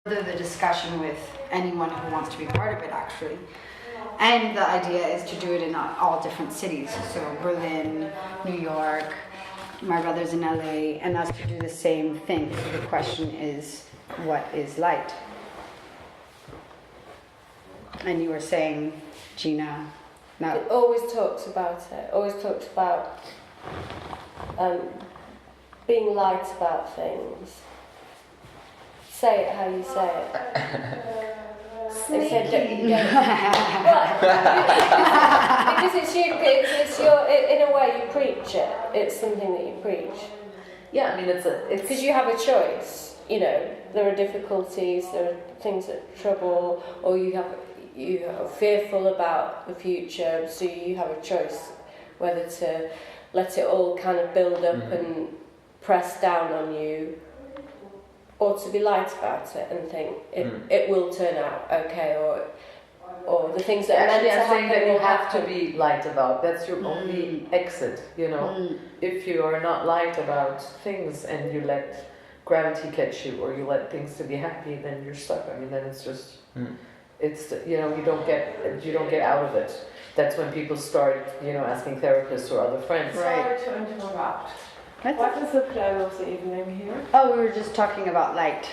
the discussion with anyone who wants to be part of it, actually. And the idea is to do it in all different cities. So Berlin, New York, my brother's in LA, and us to do the same thing. So the question is, what is light? And you were saying, Jina, no. It always talks about it. Always talks about being light about things. Say it how you say it. Sneaky. Because it's your. In a way, you preach it. It's something that you preach. Yeah, I mean, it's because you have a choice. You know, there are difficulties, there are things that trouble, or you are fearful about the future. So you have a choice whether to let it all kind of build up and press down on you, or to be light about it and think it will turn out okay, or the things that are meant to happen that you will have happen. to be light about. That's your only exit, you know. If you are not light about things and you let gravity catch you, or you let things to be happy, then you're stuck. I mean, then it's just it's, you know, you don't get out of it. That's when people start, you know, asking therapists or other friends. Sorry to interrupt. What is the plan of the evening here? Oh, we were just talking about light.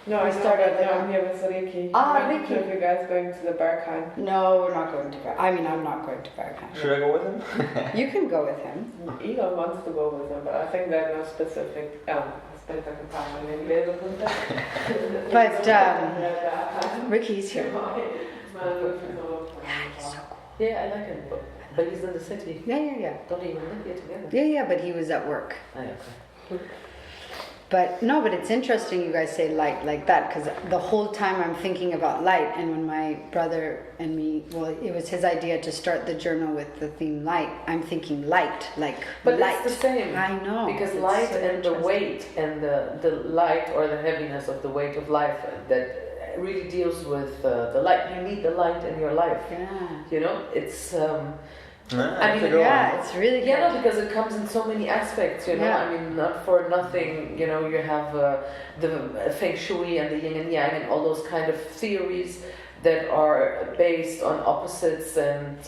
No, We started with- I'm here with Ricky. Ricky. If you guys going to the Berghain. No, we're not going to Berghain. I mean, I'm not going to Berghain. Should I go with him? You can go with him. Egon wants to go with him, but I think there are no specific But Ricky's here. Yeah, he's so cool. Yeah, I like him, but he's in the city. Yeah. Don't even live here together. Yeah, but he was at work. Oh, okay. But no, but it's interesting you guys say light like that, because the whole time I'm thinking about light, and when my brother and me, well, it was his idea to start the journal with the theme light, I'm thinking light, like but light. it's the same. I know. Because it's light so and the interesting. weight and the light or the heaviness of the weight of life that really deals with the light. You need the light in your life. Yeah. You know, it's... I mean, Yeah, it's really good. Yeah, no, because it comes in so many aspects, you know. Yeah. I mean, not for nothing, you know, you have the Feng Shui and the Yin and Yang and all those kind of theories that are based on opposites, and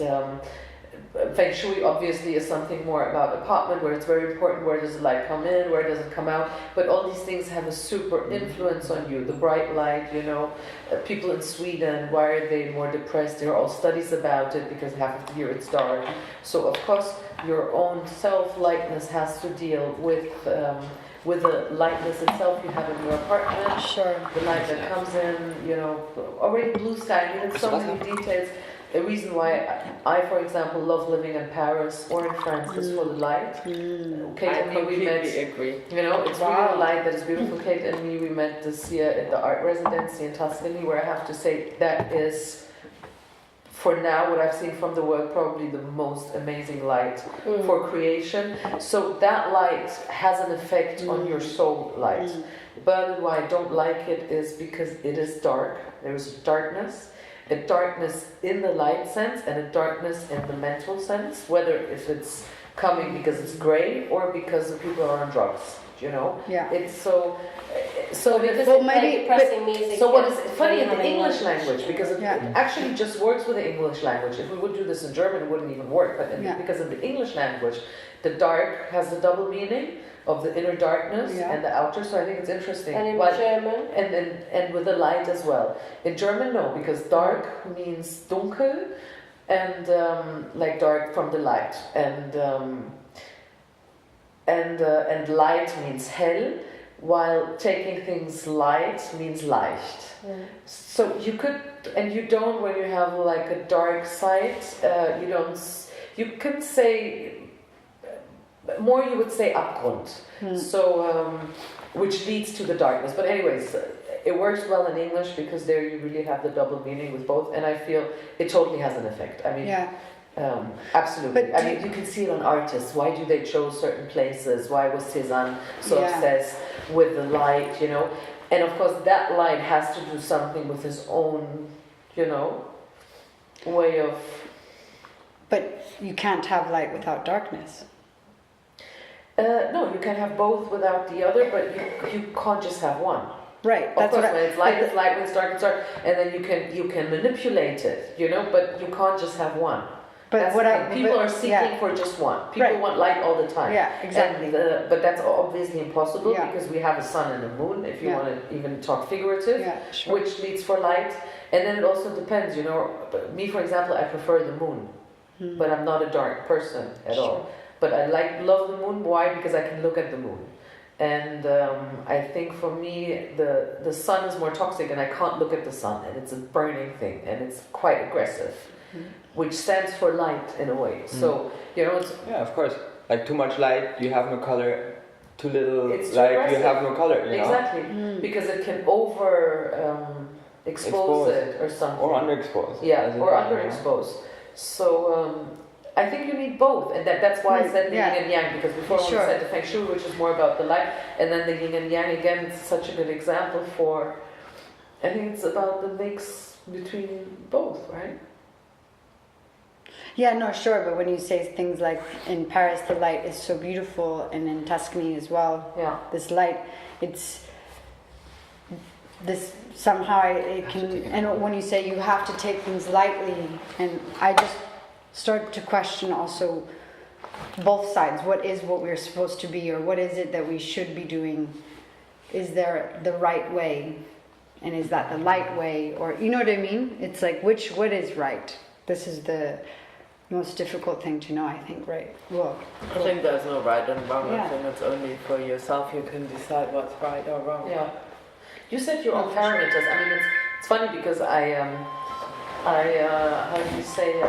Feng Shui obviously is something more about apartment, where it's very important where does the light come in, where does it come out, but all these things have a super influence on you. The bright light, you know, people in Sweden, why are they more depressed? There are all studies about it, because half of the year it's dark. So of course your own self-lightness has to deal with the lightness itself you have in your apartment. Sure. The light that comes in, you know, already blue sky. I mean, it's so many details. The reason why I, for example, love living in Paris or in France is for the light. Kate and me, we met. agree. You know, it's really the light that is beautiful. Kate and me, we met this year at the art residency in Tuscany, where I have to say that is, for now, what I've seen from the work, probably the most amazing light for creation. So that light has an effect on your soul light. But why I don't like it is because it is dark. There is darkness. A darkness in the light sense and a darkness in the mental sense, whether if it's coming because it's grey or because the people are on drugs, you know. Yeah. It's so Because Well, it's maybe- depressing music. so what is and funny in the having English lunch. language, because it actually just works with the English language. If we would do this in German, it wouldn't even work. But because in the English language, the dark has the double meaning of the inner darkness and the outer. So I think it's interesting. And in But- German? and with the light as well. In German, no, because dark means dunkel, and like dark from the light, and light means hell, while taking things light means leicht. So you could, and you don't, when you have like a dark side, you don't. You can say more. You would say Abgrund. So. Which leads to the darkness. But anyways, it works well in English because there you really have the double meaning with both, and I feel it totally has an effect. I mean, absolutely. But I mean, you can see it on artists. Why do they chose certain places? Why was Cézanne so obsessed with the light, you know? And of course, that light has to do something with his own, you know, way of... But you can't have light without darkness. No, you can have both without the other, but you can't just have one. Right. Of That's course, what when it's light, it's light. When it's dark, it's dark. And then you can manipulate it, you know. But you can't just have one. But That's what the I thing. People are seeking for just one. People want light all the time. Yeah, exactly. And, but that's obviously impossible Yeah. because we have a sun and a moon. If you want to even talk figurative, sure. which leads for light. And then it also depends, you know. Me, for example, I prefer the moon, but I'm not a dark person at all. But I love the moon. Why? Because I can look at the moon. And I think for me, the sun is more toxic, and I can't look at the sun, and it's a burning thing, and it's quite aggressive, which stands for light in a way. So you know, it's of course. Like too much light, you have no color. Too little it's too light, aggressive. you have no color. You know? Exactly, because it can over expose it or something, or underexpose. Yeah, or underexpose. So. I think you need both, and that's why I said the yin and yang, because before we said the feng shui, which is more about the light, and then the yin and yang again, it's such a good example for, I think it's about the mix between both, right? Yeah, no, sure, but when you say things like in Paris the light is so beautiful, and in Tuscany as well, this light, it's this somehow it can, and when you say you have to take things lightly, and I just start to question also both sides. What is what we're supposed to be, or what is it that we should be doing? Is there the right way, and is that the light way, or you know what I mean? It's like what is right? This is the most difficult thing to know, I think, right? Well, I think there's no right and wrong. Yeah. I think it's only for yourself you can decide what's right or wrong. Yeah. You said your own parameters. I mean, it's funny because I how do you say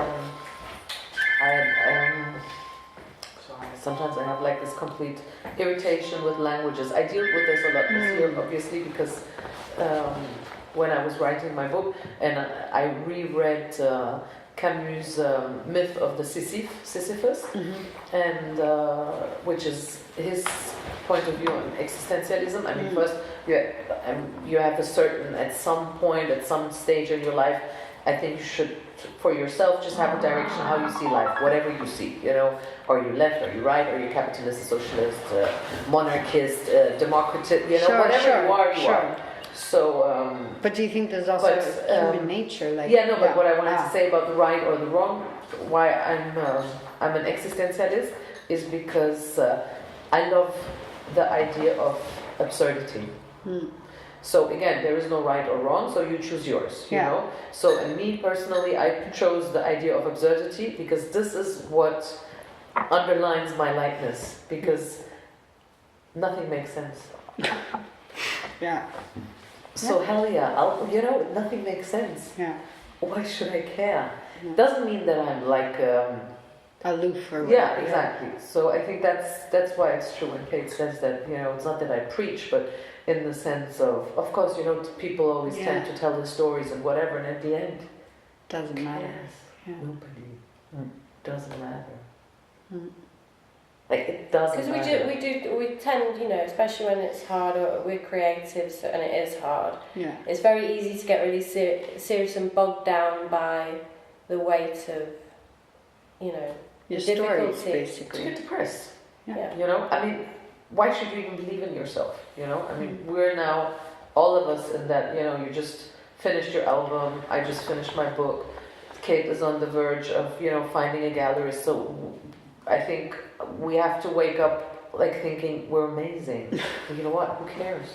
sorry, sometimes I have like this complete irritation with languages. I deal with this a lot this year, obviously, because when I was writing my book, and I reread Camus' myth of the Sisyphus, and which is his point of view on existentialism. I mean, first you have a certain, at some point, at some stage in your life, I think you should, for yourself, just have a direction how you see life, whatever you see, you know, are you left, are you right, are you capitalist, socialist, monarchist, democratic, you know, whatever you are, you are. So, but do you think there's also human nature? Like, but what I wanted to say about the right or the wrong, why I'm an existentialist, is because I love the idea of absurdity. So again, there is no right or wrong, so you choose yours, you know? So and me personally, I chose the idea of absurdity because this is what underlines my lightness, because nothing makes sense. So hell yeah, you know, nothing makes sense. Why should I care? Doesn't mean that I'm like aloof or whatever. Exactly. So I think that's why it's true when Kate says that, you know, it's not that I preach, but in the sense of course, you know, people always tend to tell the stories and whatever, and at the end, doesn't matter. Nobody. Doesn't matter. Like it doesn't matter. Because we tend, you know, especially when it's hard, or we're creatives and it is hard. It's very easy to get really serious and bogged down by the weight of, you know, your the stories, difficulty. basically. To get depressed. You know, I mean, why should you even believe in yourself? You know, I mean, we're now, all of us in that, you know, you just finished your album, I just finished my book, Kate is on the verge of, you know, finding a gallery, so I think we have to wake up like thinking we're amazing. You know what, who cares?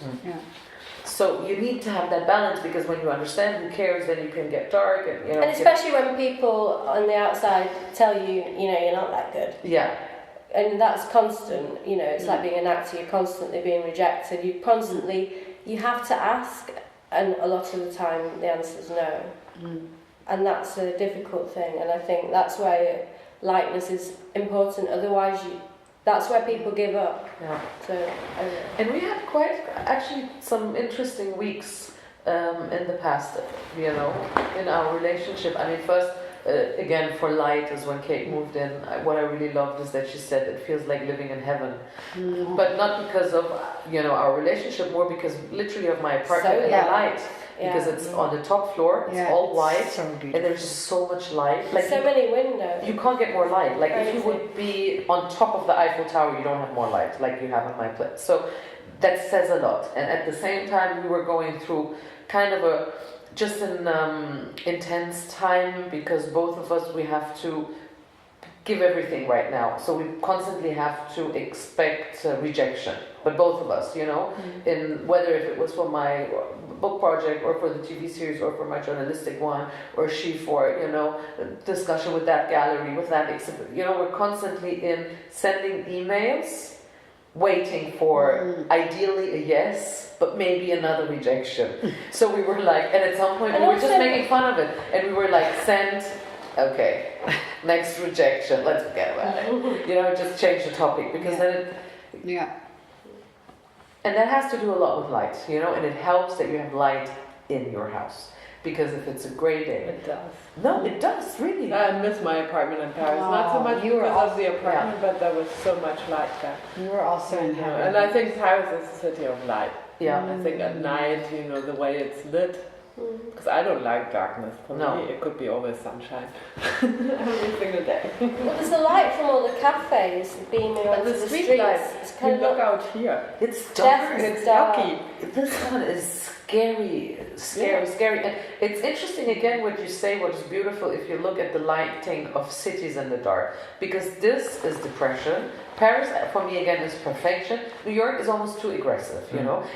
So you need to have that balance, because when you understand who cares, then you can get dark and, you know. And especially when people on the outside tell you, you know, you're not that good. And that's constant, you know, it's like being an actor, you're constantly being rejected, you have to ask, and a lot of the time the answer is no. And that's a difficult thing, and I think that's why lightness is important, otherwise that's where people give up. So, and we had quite, actually, some interesting weeks in the past, you know, in our relationship. I mean, first, again, for light is when Kate moved in. What I really loved is that she said it feels like living in heaven, but not because of, you know, our relationship, more because literally of my apartment and the light. Because it's on the top floor, it's all white, so and there's so much light. Like so many windows. You can't get more light. Like if you would be on top of the Eiffel Tower, you don't have more light like you have in my place. So that says a lot. And at the same time, we were going through kind of an intense time, because both of us, we have to give everything right now. So we constantly have to expect rejection. But both of us, in whether if it was for my book project or for the TV series or for my journalistic one, or she for, discussion with that gallery, with that exhibit. We're constantly in sending emails, waiting for ideally a yes, but maybe another rejection. So we were like, and at some point we were just making fun of it, and we were like, send, okay, next rejection, let's forget about it. Just change the topic, because then it, and that has to do a lot with light, and it helps that you have light in your house. Because if it's a grey day... It does. No, it does, really. I miss my apartment in Paris. Not so much because of the apartment, but there was so much light there. You were also in heaven. And I think Paris is a city of light. Yeah. I think at night, the way it's lit. Because I don't like darkness. For me, it could be always sunshine. Every single day. Well, there's the light from all the cafes beaming onto the streets. It's kind of look out here. It's dark. It's yucky. This one is scary. And it's interesting again what you say, what is beautiful if you look at the lighting of cities in the dark. Because this is depression. Paris, for me, again, is perfection. New York is almost too aggressive,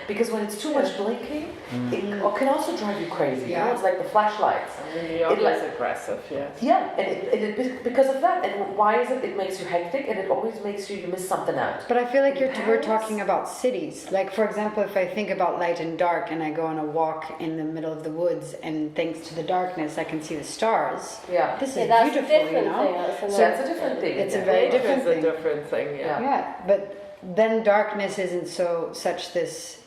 because when it's too much blinking, it can also drive you crazy. It's like the flashlights. New York is aggressive, yes. Yeah, and it because of that. And why is it? It makes you hectic, and it always makes you miss something out. But I feel like we're talking about cities. Like, for example, if I think about light and dark, and I go on a walk in the middle of the woods, and thanks to the darkness, I can see the stars. Yeah, this is that's beautiful, a different thing. That's a different thing. It's a very different thing. It's a different thing. Yeah, but then darkness isn't such this,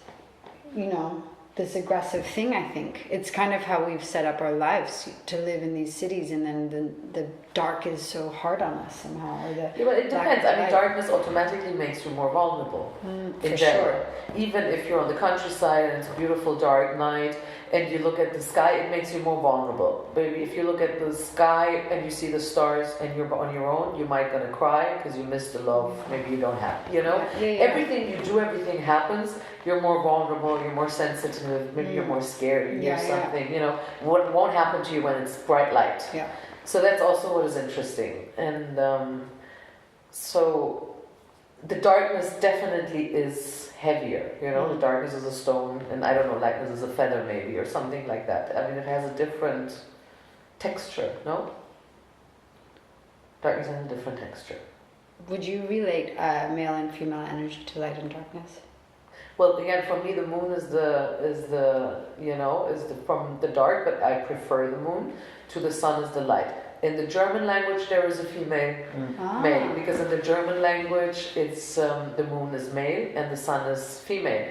this aggressive thing. I think it's kind of how we've set up our lives to live in these cities, and then the dark is so hard on us somehow. Or but it depends. I mean, darkness automatically makes you more vulnerable. In general, even if you're on the countryside and it's a beautiful dark night, and you look at the sky, it makes you more vulnerable. But if you look at the sky and you see the stars and you're on your own, you might gonna cry because you missed the love maybe you don't have. Everything you do, everything happens. You're more vulnerable. You're more sensitive. Maybe you're more scared. You hear something. What won't happen to you when it's bright light. Yeah. So that's also what is interesting. And so the darkness definitely is heavier, the darkness is a stone, and I don't know, lightness is a feather maybe, or something like that. I mean, it has a different texture, no? Darkness has a different texture. Would you relate male and female energy to light and darkness? Well, again, for me, the moon is from the dark, but I prefer the moon. To the sun is the light. In the German language, there is a female male, because in the German language, it's the moon is male and the sun is female,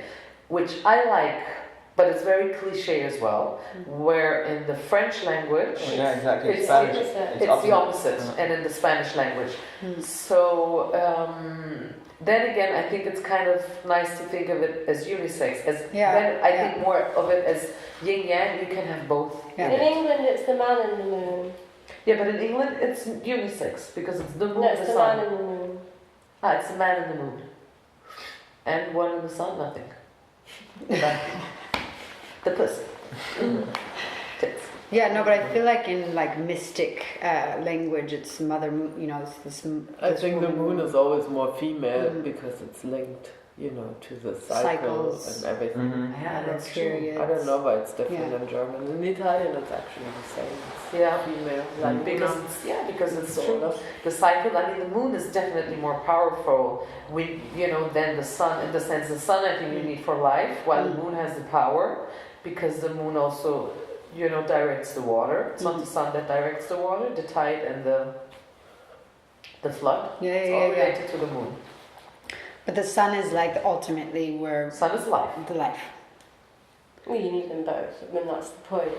which I like, but it's very cliche as well. Where in the French language, it's the opposite, and in the Spanish language. So then again, I think it's kind of nice to think of it as unisex. Then I think more of it as yin yang. You can have both. Yeah. In England, it's the man in the moon. Yeah, but in England it's unisex because it's the moon no, and the sun. man in the moon. It's the man in the moon. And one in the sun, nothing. The pussy. Tits. Yeah, no, but I feel like in mystic language, it's mother moon. It's this. I think the moon is always more female because it's linked, to the cycles and everything. Yeah, that's true. I don't know why it's different in German. In Italian, it's actually the same. It's female. Because it's true. The cycle. I mean, the moon is definitely more powerful. Than the sun. In the sense, the sun, I think you need for life, while the moon has the power, because the moon also, directs the water. It's not the sun that directs the water, the tide and the flood. It's all related to the moon. But the sun is ultimately where... Sun is life. The life. Well, you need them both. I mean, that's the point.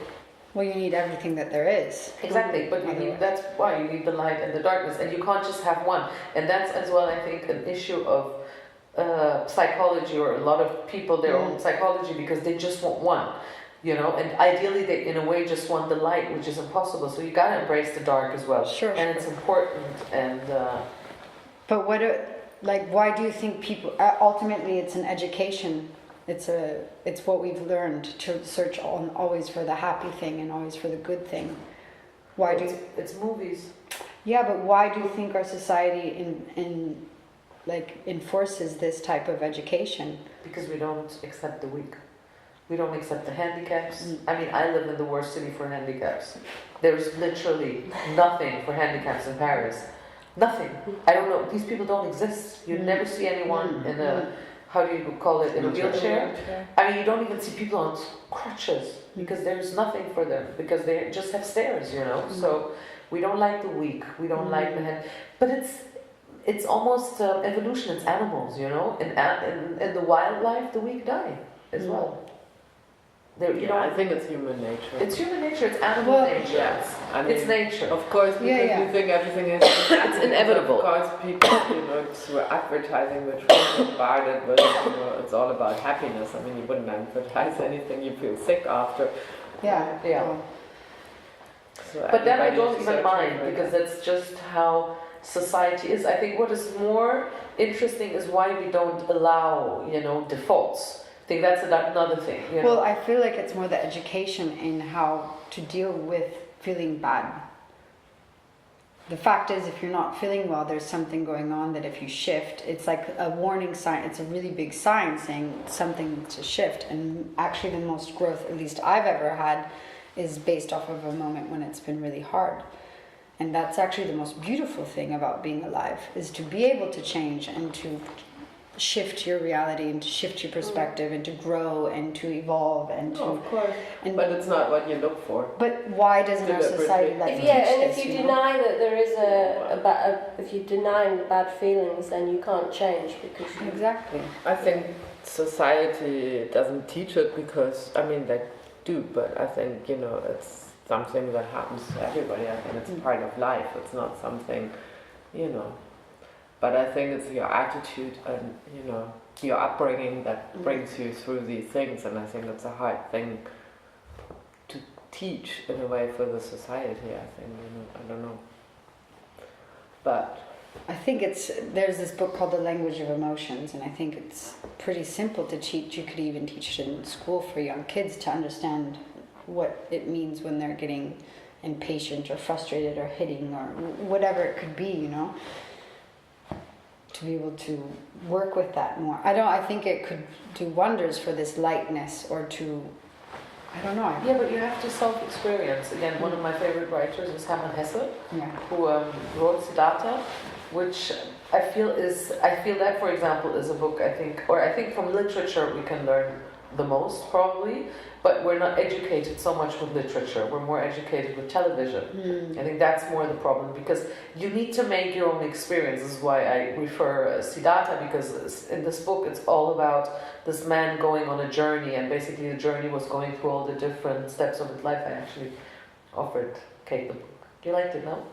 Well, you need everything that there is. Exactly, but that's why you need the light and the darkness, and you can't just have one. And that's as well, I think, an issue of psychology, or a lot of people, their own psychology, because they just want one. And ideally they, in a way, just want the light, which is impossible. So you gotta embrace the dark as well. Sure. And it's important. And but like, why do you think people? Ultimately, it's an education. It's what we've learned to search on always for the happy thing and always for the good thing. Why do? It's movies. Yeah, but why do you think our society enforces this type of education? Because we don't accept the weak. We don't accept the handicaps. I mean, I live in the worst city for handicaps. There's literally nothing for handicaps in Paris. Nothing. I don't know. These people don't exist. You never see anyone in a, how do you call it, in a wheelchair. I mean, you don't even see people on crutches because there's nothing for them because they just have stairs, you know. So we don't like the weak. We don't like the hand. But it's almost evolution. It's animals, you know. In the wildlife, the weak die as well. I think it's human nature. It's human nature. It's animal nature. Yes, I mean, it's nature. Of course, because we think everything is. It's inevitable. Of course, people, through advertising, which we bombarded with, it's all about happiness. I mean, you wouldn't advertise anything you feel sick after. Yeah. So but then I don't even mind because that's just how society is. I think what is more interesting is why we don't allow, defaults. I think that's another thing. Well, I feel like it's more the education in how to deal with feeling bad. The fact is, if you're not feeling well, there's something going on that if you shift, it's like a warning sign. It's a really big sign saying something to shift. And actually the most growth, at least I've ever had, is based off of a moment when it's been really hard. And that's actually the most beautiful thing about being alive, is to be able to change and to shift your reality and to shift your perspective and to grow and to evolve and to. Of course. But it's not what you look for. But why doesn't our society let you teach this? If you deny that there is if you deny the bad feelings, then you can't change because Exactly. I think society doesn't teach it because they do, but I think it's something that happens to everybody. I think it's part of life. It's not something, But I think it's your attitude and, your upbringing that brings you through these things. And I think it's a hard thing to teach in a way for the society, I think. I don't know. But I think there's this book called The Language of Emotions, and I think it's pretty simple to teach. You could even teach it in school for young kids to understand what it means when they're getting impatient or frustrated or hitting or whatever it could be, to be able to work with that more. I think it could do wonders for this lightness or to, I don't know. Yeah, but you have to self-experience. Again, one of my favorite writers is Hermann Hesse, who wrote Siddhartha, which I feel that, for example, is a book I think from literature we can learn the most probably, but we're not educated so much with literature. We're more educated with television. I think that's more the problem because you need to make your own experience. This is why I refer Siddhartha, because in this book it's all about this man going on a journey, and basically the journey was going through all the different steps of his life. I actually offered Kate the book. You liked it, no?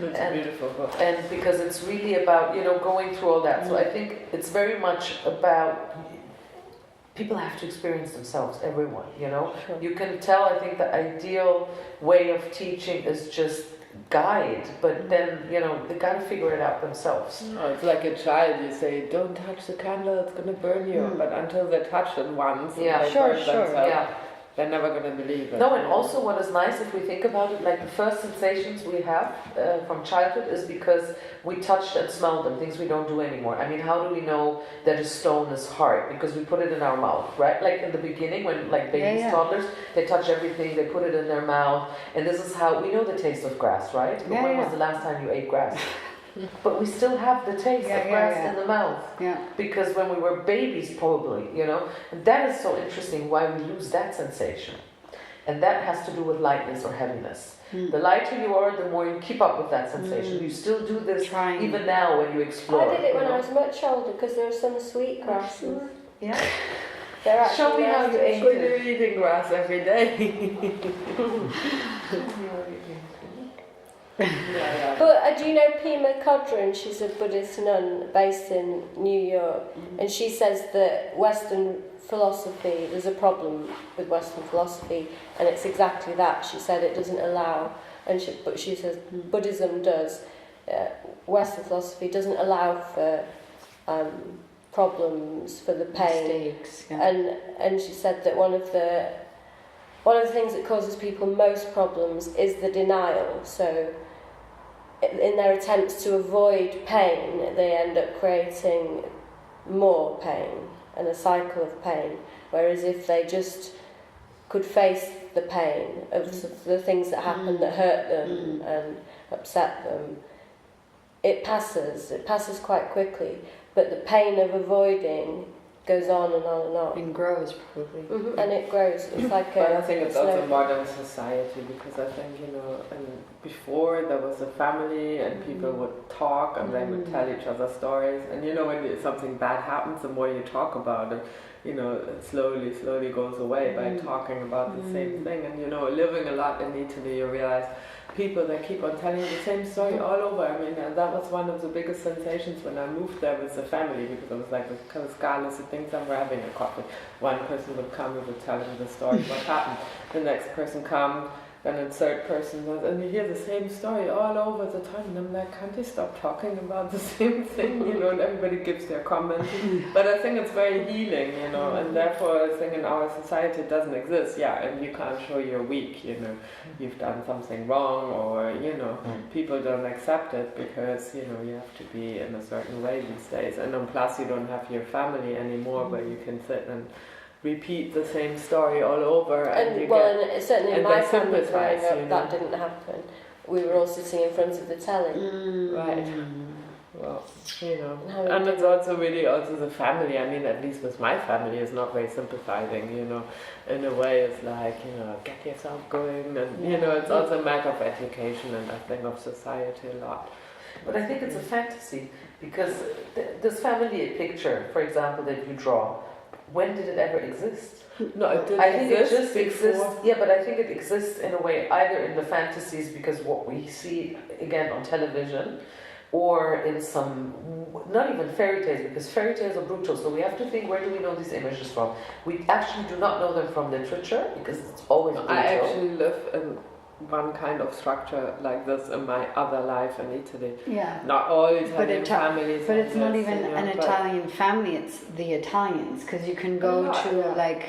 It's a beautiful book. And because it's really about, going through all that. So I think it's very much about people have to experience themselves, everyone, Sure. You can tell, I think the ideal way of teaching is just guide, but then, they got to figure it out themselves. No, it's like a child, you say, don't touch the candle, it's going to burn you. But until they touch it once, they burn themselves, they're never going to believe it. No, and also what is nice, if we think about it, like the first sensations we have from childhood is because we touched and smelled them, things we don't do anymore. I mean, how do we know that a stone is hard? Because we put it in our mouth, right? Like in the beginning, when babies, toddlers, they touch everything, they put it in their mouth, and this is how we know the taste of grass, right? But when was the last time you ate grass? But we still have the taste of grass in the mouth. Because when we were babies, probably, And that is so interesting why we lose that sensation. And that has to do with lightness or heaviness. The lighter you are, the more you keep up with that sensation. You still do this even now when you explore. I did it when I was much older because there are some sweet grasses. Yeah. Show me how you ate it. You're eating grass every day. But do you know Pema Chodron? She's a Buddhist nun based in New York, and she says that Western philosophy, there's a problem with Western philosophy, and it's exactly that. She said it doesn't allow, but she says Buddhism does. Western philosophy doesn't allow for problems, for the pain. Mistakes, yeah. And she said that one of the things that causes people most problems is the denial. So in their attempts to avoid pain, they end up creating more pain and a cycle of pain. Whereas if they just could face the pain of the things that happen that hurt them and upset them, it passes quite quickly. But the pain of avoiding goes on and on and on. And grows, probably. And it grows. It's like But I think it's also slow- modern society, because I think, you know, and before there was a family and people would talk and they would tell each other stories. And you know, when something bad happens, the more you talk about it, you know, it slowly goes away by talking about the same thing. And you know, living a lot in Italy, you realize people that keep on telling the same story all over. I mean, and that was one of the biggest sensations when I moved there with the family, because I was like this kind of scarlet sitting somewhere having a coffee. One person would come and would tell him the story, what happened. The next person comes, and a third person does, and you hear the same story all over the time. And I'm like, can't you stop talking about the same thing? You know, and everybody gives their comments. But I think it's very healing, you know, and therefore I think in our society it doesn't exist. Yeah, and you can't show you're weak, you know, you've done something wrong, or, you know, people don't accept it because, you know, you have to be in a certain way these days. And then plus you don't have your family anymore where you can sit and repeat the same story all over, and you and certainly in and my they family growing sympathise, up, you know. that didn't happen. We were all sitting in front of the telly. right. Well, you know, How and we it's also really also the family. I mean, at least with my family, is not very sympathizing. You know, in a way, it's like, you know, get yourself going, and you know, it's also a matter of education and I think of society a lot. But I think it's a fantasy, because this family picture, for example, that you draw, when did it ever exist? No, it didn't I think it exist just exists. before. Yeah, but I think it exists in a way either in the fantasies, because what we see again on television, or in some, not even fairy tales, because fairy tales are brutal. So we have to think, where do we know these images from? We actually do not know them from literature, because it's always brutal. I actually live in one kind of structure like this in my other life in Italy. Yeah. Not all Italian families. But it's have not this, even you know, an but- Italian family, it's the Italians. Because you can go Yeah, to yeah. like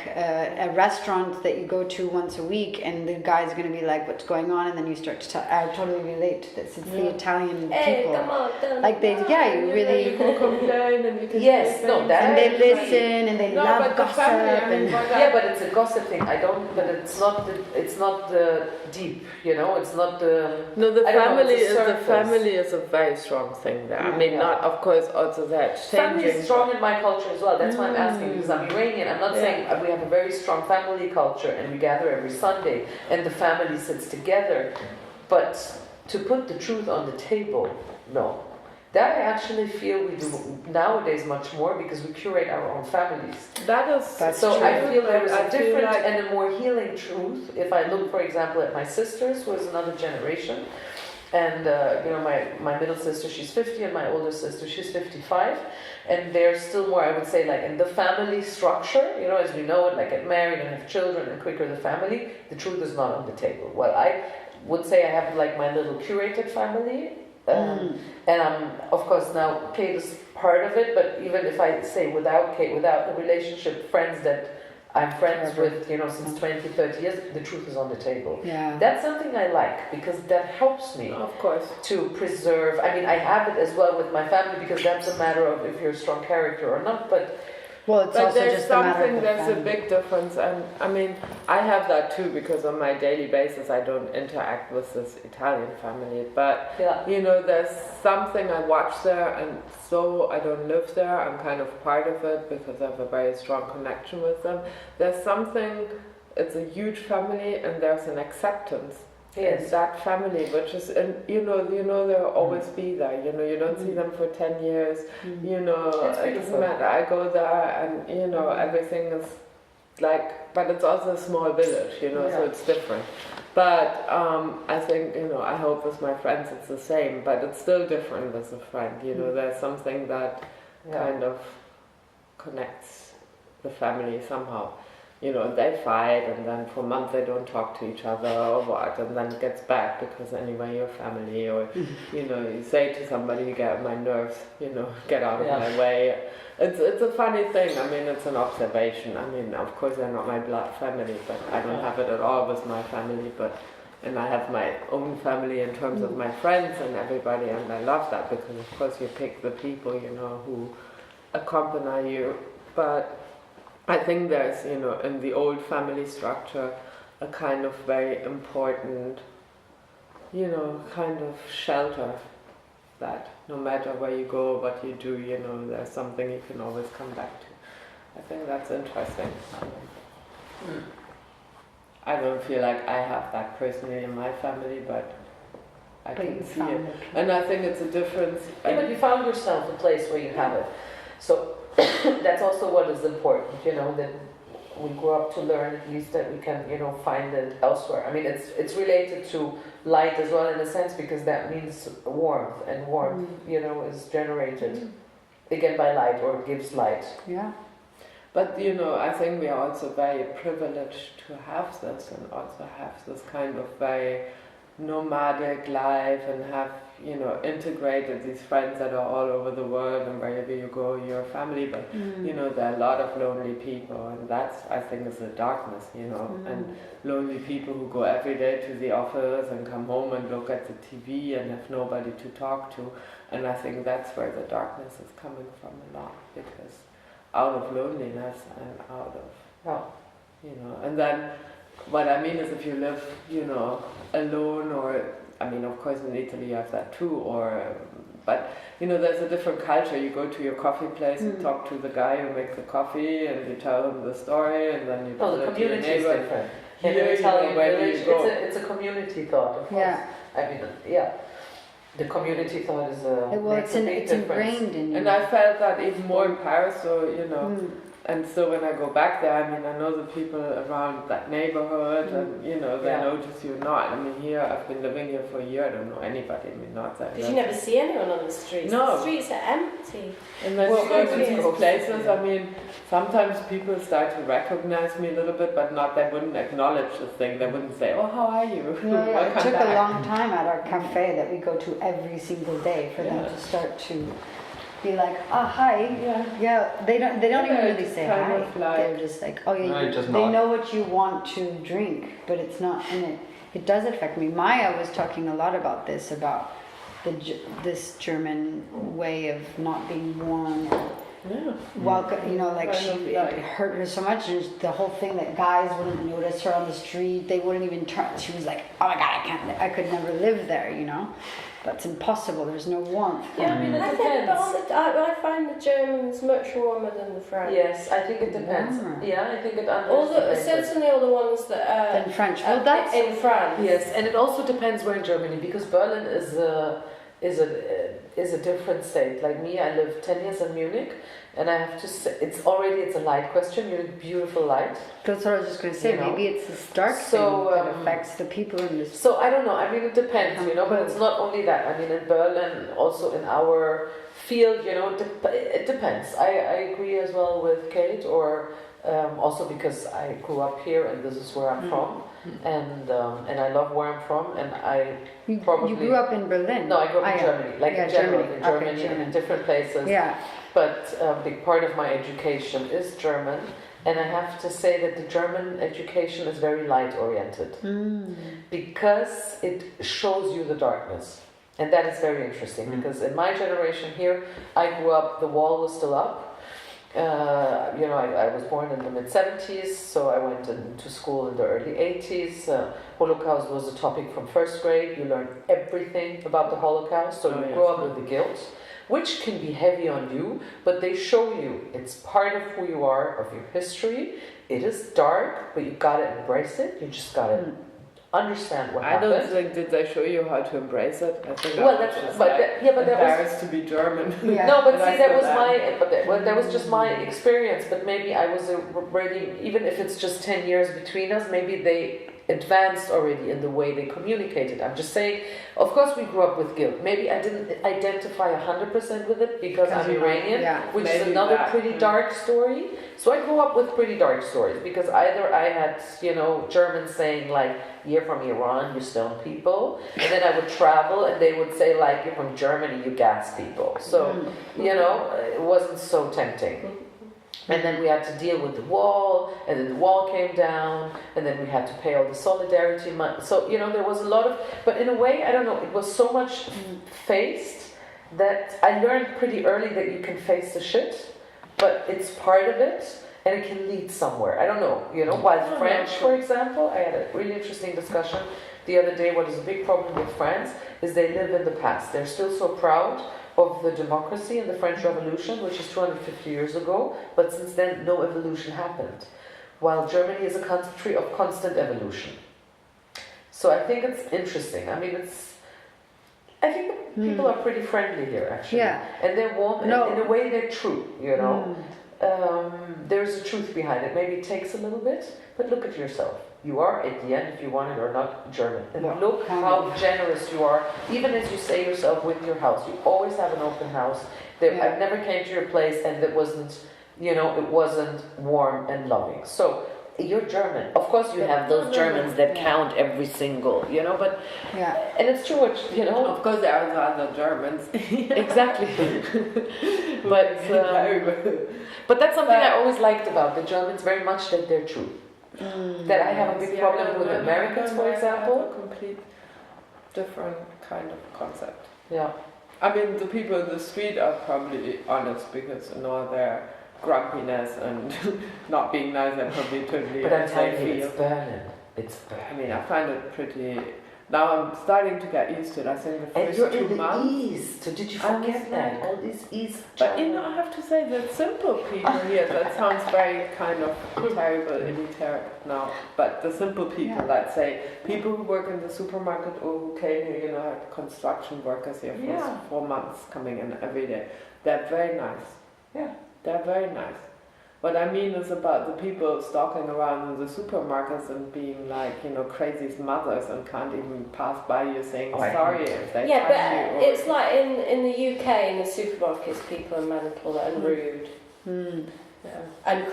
a restaurant that you go to once a week, and the guy's going to be like, what's going on? And then you start to tell, I totally relate to this. It's the Italian Hey, people. come on, don't Like they, yeah, you You really... can complain and you can Yes, say no, things. that And I they agree. listen, and they No, love but the gossip. family, I mean, And what Yeah, but it's a gossip thing. But it's not the deep, you know. It's not the. No, the I don't know, family it's a is the surface. family is a very strong thing there. I mean, Yeah. not of course also that Family changing. is strong in my culture as well. That's why I'm asking, because I'm Iranian. I'm not Yeah. saying we have a very strong family culture and we gather every Sunday and the family sits together. But to put the truth on the table, no. That I actually feel we do nowadays much more, because we curate our own families. That is So true, I feel there is but a I feel different like- and a more healing truth. If I look, for example, at my sisters, who is another generation, and you know, my middle sister, she's 50, and my older sister, she's 55, and they're still more, I would say, like in the family structure, you know, as we know it, like get married and have children and quicker the family, the truth is not on the table. Well, I would say I have like my little curated family, and I'm, of course, now Kate is part of it, but even if I say without Kate, without the relationship, friends that I'm friends with, you know, since 20, 30 years, the truth is on the table. yeah. That's something I like, because that helps me Of course. to preserve. I mean, I have it as well with my family, because that's a matter of if you're a strong character or not, but Well, it's But also there's just a matter something, of the there's a family. big difference, and I mean, I have that too, because on my daily basis I don't interact with this Italian family, but yeah. you know, there's something I watch there, and so I don't live there, I'm kind of part of it because I have a very strong connection with them. There's something, it's a huge family, and there's an acceptance in Yes. that family, which is, and you know they'll always be there, you know, you don't see them for 10 years, you know, It's it beautiful. doesn't matter, I go there and, you know, everything is like, but it's also a small village, you know, so Yeah. it's different. But I think, you know, I hope with my friends it's the same, but it's still different with a friend, you know, there's something that Yeah. kind of connects the family somehow. you know, they fight, and then for a month they don't talk to each other or what, and then it gets back because anyway you're family, or you know, you say to somebody, you get on my nerves, you know, get out of my way. It's a funny thing. I mean, it's an observation. I mean, of course they're not my blood family, but I don't have it at all with my family, and I have my own family in terms of my friends and everybody, and I love that because of course you pick the people, you know, who accompany you. But I think there's, you know, in the old family structure, a kind of very important, you know, kind of shelter that no matter where you go, what you do, you know, there's something you can always come back to. I think that's interesting. I don't feel like I have that personally in my family, but I can see it. And I think it's a difference. Yeah, but you found yourself a place where you have it. So that's also what is important, you know, that we grew up to learn, at least that we can, you know, find it elsewhere. I mean, it's related to light as well in a sense, because that means warmth, and warmth, you know, is generated again by light, or gives light. Yeah. But, you know, I think we are also very privileged to have this, and also have this kind of very nomadic life, and have, you know, integrated these friends that are all over the world, and wherever you go, you're family. But, you know, there are a lot of lonely people, and that's, I think, is the darkness, you know, and lonely people who go every day to the office and come home and look at the TV and have nobody to talk to. And I think that's where the darkness is coming from a lot, because out of loneliness and out of, you know, and then what I mean is, if you live, you know, alone, or, I mean, of course in Italy you have that too, or, but, you know, there's a different culture. You go to your coffee place and talk to the guy who makes the coffee, and you tell him the story, and then you tell the it to your community is neighbor. different. Here, In an Italian village, it's it's a community thought, of course. Yeah. I mean, yeah. The community thought is It's ingrained in you. And I felt that even more in Paris, so, you know, and so when I go back there, I mean, I know the people around that neighborhood, and, you know, they notice you not. I mean, here, I've been living here for a year, I don't know anybody, I mean, not that. Because you never see anyone on the streets. No. The streets are empty. And then you go to these places, I mean, sometimes people start to recognize me a little bit, but not, they wouldn't acknowledge the thing. They wouldn't say, oh, how are you? Yeah, it took a long time at our cafe that we go to every single day for them to start to be like, oh, hi. They don't even really say hi. Like, they're just like, oh yeah, they know what you want to drink, but it's not, and it does affect me. Maya was talking a lot about this, about this German way of not being warm. Welcome, you know, like it hurt her so much, and the whole thing that guys wouldn't notice her on the street, they wouldn't even turn. She was like, oh my god, I could never live there, you know. That's impossible. There's no warmth. Yeah, I mean, it depends. I find the Germans much warmer than the French. Yes, I think it depends. Warmer. Yeah, I think it certainly all the ones that are Than French. Well, that's in France. Yes, and it also depends where in Germany, because Berlin is a different state. Like me, I lived 10 years in Munich, and I have to say, it's a light question. You're beautiful light. That's what I was just going to say. You know? Maybe it's this dark thing that affects the people in this. So I don't know. I mean, it depends, you know. But it's not only that. I mean, in Berlin, also in our field, you know, it depends. I agree as well with Kate, or also because I grew up here and this is where I'm from, and I love where I'm from, and you grew up in Berlin. No, I grew up in Germany, like in general, in Germany, Germany. in different places. Yeah. But a big part of my education is German, and I have to say that the German education is very light oriented, because it shows you the darkness, and that is very interesting. Because in my generation here, I grew up, the wall was still up. You know, I was born in the mid-70s, so I went into school in the early 80s. Holocaust was a topic from first grade. You learned everything about the Holocaust, so you grow up with the guilt, which can be heavy on you, but they show you it's part of who you are, of your history. It is dark, but you gotta embrace it. You just gotta understand what happened. I don't think, did they show you how to embrace it? I think Well, I was that's just but like that was embarrassed to be German. Yeah. no, but And see, I that feel was that. that was just my experience. But maybe I was already, even if it's just 10 years between us, maybe advanced already in the way they communicated. I'm just saying, of course we grew up with guilt. Maybe I didn't identify 100% with it because I'm Iranian, which is another pretty dark story. So I grew up with pretty dark stories because either I had, Germans saying like, you're from Iran, you stone people. And then I would travel and they would say like, you're from Germany, you gas people. So, it wasn't so tempting. And then we had to deal with the wall, and then the wall came down, and then we had to pay all the solidarity money. So, there was a lot of, but in a way, I don't know, it was so much faced that I learned pretty early that you can face the shit, but it's part of it, and it can lead somewhere. I don't know, while French, for example, I had a really interesting discussion the other day. What is a big problem with France is they live in the past. They're still so proud of the democracy and the French Revolution, which is 250 years ago, but since then no evolution happened. While Germany is a country of constant evolution. So I think it's interesting. I think people are pretty friendly here, actually. Yeah. And they're warm, and in a way they're true, There's a truth behind it. Maybe it takes a little bit, but look at yourself. You are, at the end, if you want it or not, German. And look how generous you are, even as you say yourself with your house. You always have an open house. I've never came to your place and it wasn't warm and loving. So, you're German. Of course you have those Germans that count every single, but... Yeah. And it's true, Of course there are other Germans. Exactly. But that's something I always liked about the Germans, very much that they're true. That I have a big problem with Americans, for example. A complete different kind of concept. Yeah. I mean, the people in the street are probably honest because their grumpiness and not being nice and probably totally. But I'm telling you, it's Berlin. I mean, I find it pretty. Now I'm starting to get used to it. I think the first 2 months. East. So did you forget that? All these East. But I have to say that simple people here. That sounds very kind of terrible, elitary now. But the simple people, let's say, people who work in the supermarket or who came here, have construction workers here for 4 months coming in every day. They're very nice. Yeah. They're very nice. What I mean is about the people stalking around in the supermarkets and being like, crazy mothers and can't even pass by you saying sorry if they touch you. It's like in the UK, in the supermarkets, people are mental and rude. And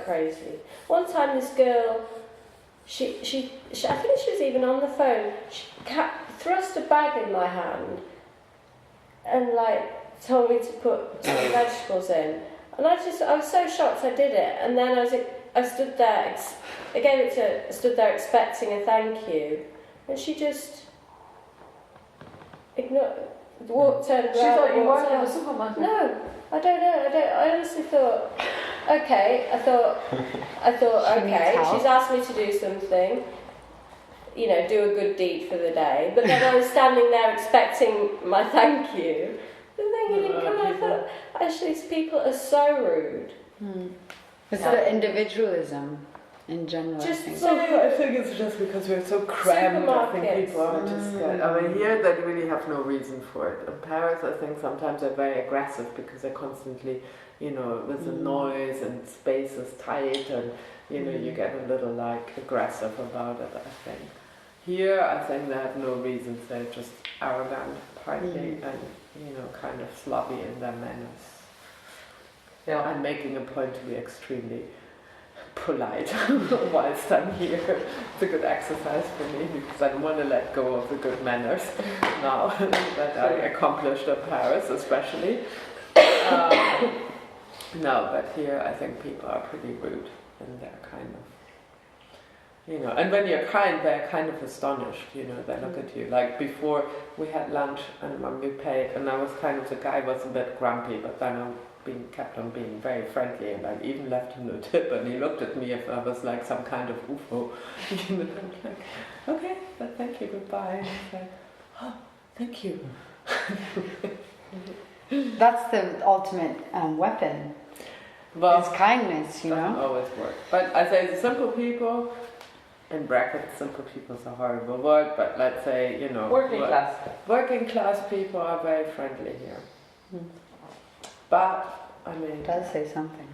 crazy. One time this girl, she I think she was even on the phone, she thrust a bag in my hand and told me to put some vegetables in. And I was so shocked I did it, and then I stood there, I stood there expecting a thank you, and she just turned around. She thought you worked in the supermarket? No, I don't know, I honestly thought, okay, okay, she's asked me to do something, do a good deed for the day, but then I was standing there expecting my thank you. And then you didn't come and I thought, actually, these people are so rude. It's the individualism in general. I think it's just because we're so crammed. I think people are just. Here they really have no reason for it. In Paris, I think sometimes they're very aggressive because they're constantly, with the noise and space is tight, and you get a little aggressive about it. I think. Here, I think they have no reasons. They're just arrogant, partly, and kind of sloppy in their manners. Yeah, I'm making a point to be extremely polite whilst I'm here. It's a good exercise for me because I don't want to let go of the good manners now that I accomplished in Paris, especially. No, but here I think people are pretty rude and they're kind of. And when you're kind, they're kind of astonished, they look at you. Like before we had lunch and we paid, and I was the guy was a bit grumpy, but then I kept on being very friendly, and I even left him a tip, and he looked at me if I was like some kind of UFO. I'm like, okay, but thank you, goodbye. And he's like, oh, thank you. That's the ultimate weapon. Well, it's kindness, doesn't always work. But I say the simple people, in brackets, simple people is a horrible word, but let's say, working class people are very friendly here. But, I mean... It does say something.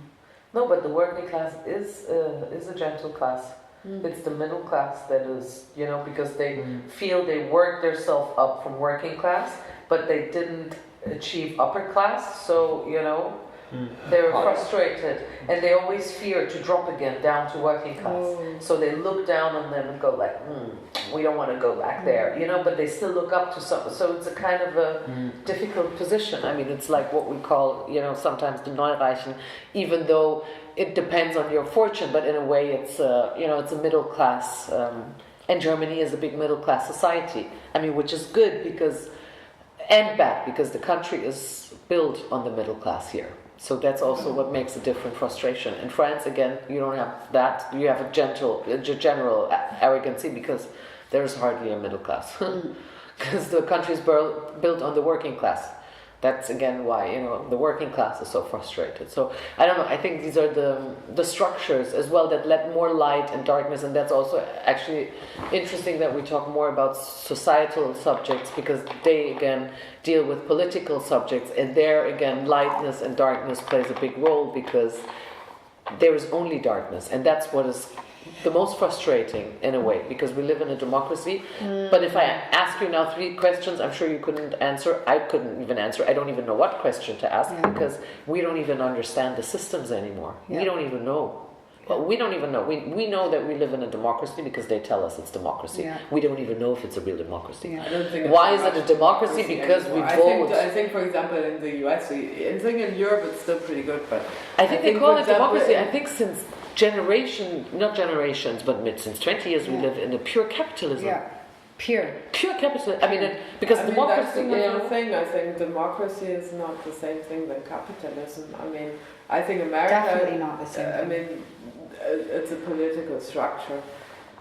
No, but the working class is a gentle class. It's the middle class that is, because they feel they worked themselves up from working class, but they didn't achieve upper class, so, they're frustrated, and they always fear to drop again down to working class. So they look down on them and go like, we don't want to go back there, but they still look up to some. So it's a kind of a difficult position. I mean, it's like what we call, sometimes the Neureichen, even though it depends on your fortune, but in a way it's, it's a middle class, and Germany is a big middle class society. I mean, which is good and bad, because the country is built on the middle class here. So that's also what makes a different frustration. In France, again, you don't have that. You have a general arrogancy, because there's hardly a middle class. Because the country is built on the working class. That's again why the working class is so frustrated. So I don't know. I think these are the structures as well that let more light and darkness, and that's also actually interesting that we talk more about societal subjects, because they again deal with political subjects, and there again lightness and darkness plays a big role, because there is only darkness, and that's what is the most frustrating in a way, because we live in a democracy. But if I ask you now 3 questions, I'm sure you couldn't answer. I couldn't even answer. I don't even know what question to ask, because we don't even understand the systems anymore. We don't even know. Well, we don't even know. We know that we live in a democracy because they tell us it's democracy. We don't even know if it's a real democracy. I don't think Why is it a democracy? Because we vote. I think, for example, in the US, I think in Europe it's still pretty good, but I think they call it democracy. I think since not generations, but since 20 years we live in a pure capitalism. Pure capitalism. I mean, because democracy. That's another thing. I think democracy is not the same thing than capitalism. I mean, I think America. Definitely not the same. I mean, it's a political structure.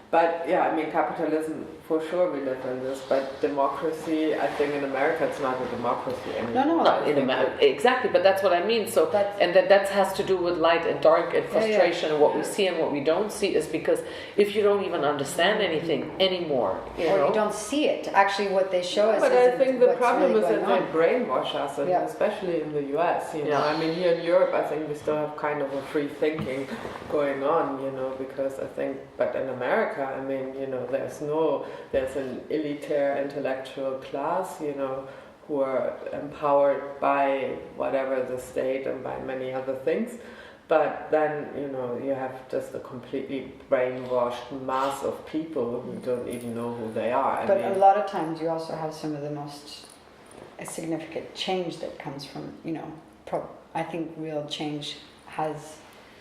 But yeah, I mean, capitalism, for sure we live in this, but democracy, I think in America it's not a democracy anymore. No, in America, exactly, but that's what I mean. So, and that has to do with light and dark and frustration, and what we see and what we don't see is because if you don't even understand anything anymore, you don't see it, actually what they show us. But I think the problem is that they brainwash us, and especially in the US, I mean, here in Europe, I think we still have kind of a free thinking going on, because I think, but in America, I mean, there's an elitary intellectual class, who are empowered by whatever the state and by many other things. But then, you have just a completely brainwashed mass of people who don't even know who they are. But a lot of times you also have some of the most significant change that comes from, I think real change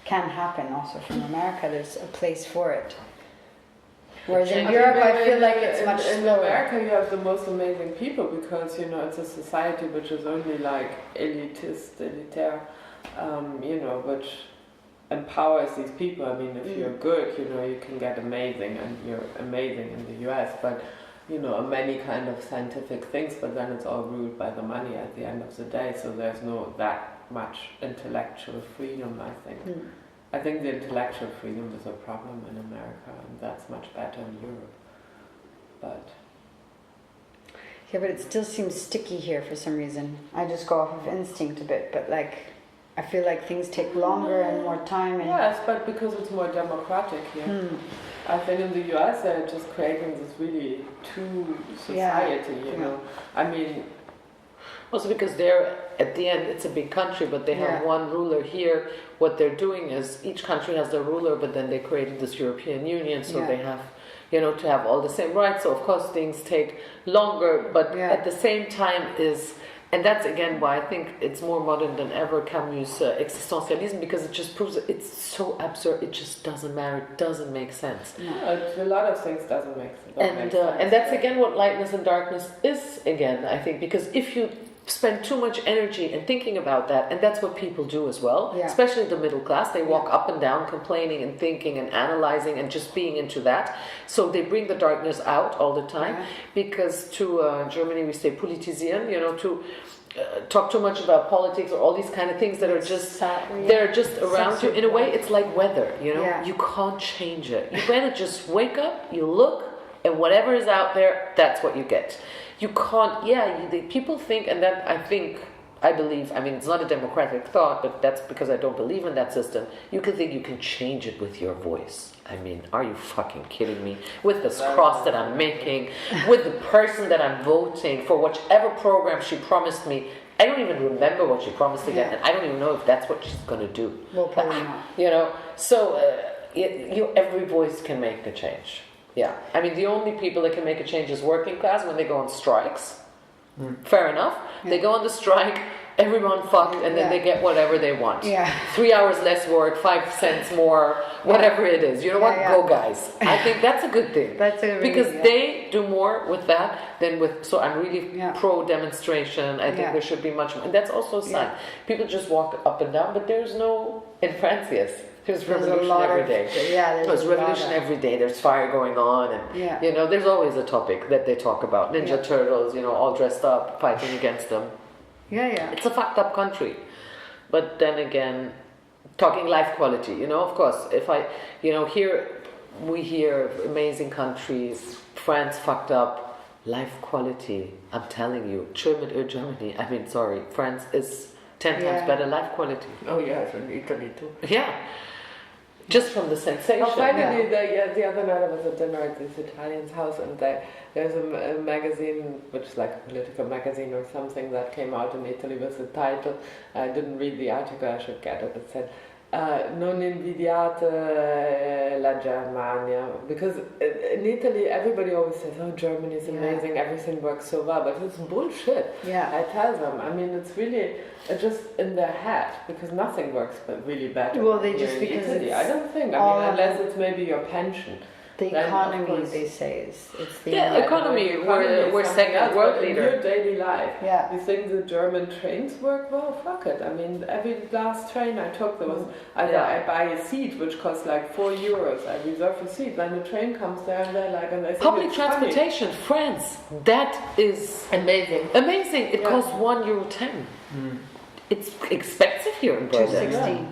can happen also from America. There's a place for it. Whereas in Europe, I feel like it's much slower. In America, you have the most amazing people because, it's a society which is only like elitary, which empowers these people. I mean, if you're good, you can get amazing, and you're amazing in the US, but, many kind of scientific things, but then it's all ruled by the money at the end of the day, so there's no that much intellectual freedom, I think. I think the intellectual freedom is a problem in America, and that's much better in Europe. But it still seems sticky here for some reason. I just go off of instinct a bit, but I feel like things take longer and more time. And yes, but because it's more democratic here. I think in the US they're just creating this really two society, I mean. Also because at the end, it's a big country, but they have one ruler here. What they're doing is each country has their ruler, but then they created this European Union, so they have, to have all the same rights. So of course things take longer, but at the same time and that's again why I think it's more modern than ever, Camus' existentialism, because it just proves it's so absurd. It just doesn't matter. It doesn't make sense. A lot of things doesn't make sense. And that's again what lightness and darkness is again, I think, because if you spend too much energy in thinking about that, and that's what people do as well, especially the middle class. They walk up and down complaining and thinking and analyzing and just being into that, so they bring the darkness out all the time, because to Germany we say politisieren, to talk too much about politics or all these kind of things that are just they're just around you. In a way it's like weather, you can't change it. You better just wake up, you look, and whatever is out there, that's what you get. You can't, people think, and that I believe, I mean, it's not a democratic thought, but that's because I don't believe in that system. You can think you can change it with your voice. I mean, are you fucking kidding me? With this cross that I'm making, with the person that I'm voting for, whichever program she promised me. I don't even remember what she promised again, and I don't even know if that's what she's going to do. Well, probably not. You know, so every voice can make a change. Yeah, I mean, the only people that can make a change is working class when they go on strikes. Fair enough. They go on the strike, everyone fucked, and then they get whatever they want. 3 hours less work, 5 cents more, whatever it is. You know what? Go, guys. I think that's a good thing. That's a really, because they do more with that than with. So I'm really pro demonstration. I think there should be much more, and that's also a sign. People just walk up and down, but there's no in France. Yes. There's revolution every day. There's revolution every day. There's fire going on, and you know, there's always a topic that they talk about. Ninja Turtles, you know, all dressed up, fighting against them. It's a fucked up country, but then again, talking life quality. You know, of course, if we hear amazing countries, France fucked up, life quality. I'm telling you, Germany. I mean, sorry, France is 10 times better life quality. Oh yes, in Italy too. Yeah. Just from the sensation. Oh, finally, the other night I was at dinner at this Italian's house, and there's a magazine, which is like a political magazine or something, that came out in Italy with the title. I didn't read the article, I should get it. It said, non invidiate la Germania. Because in Italy, everybody always says, oh, Germany is amazing, everything works so well, but it's bullshit. I tell them, I mean, it's really just in their head, because nothing works really better. Well, they just, because Italy. I don't think, I mean, unless it's maybe your pension. The economy, they say, it's the economy. We're second world leader. Your daily life. You think the German trains work well? Fuck it. I mean, every last train I took, there was either I buy a seat which costs like €4. I reserve a seat. Then the train comes there, and they're like, and they think public transportation, France. That is amazing. Amazing. It costs €1.10. It's expensive here in Berlin.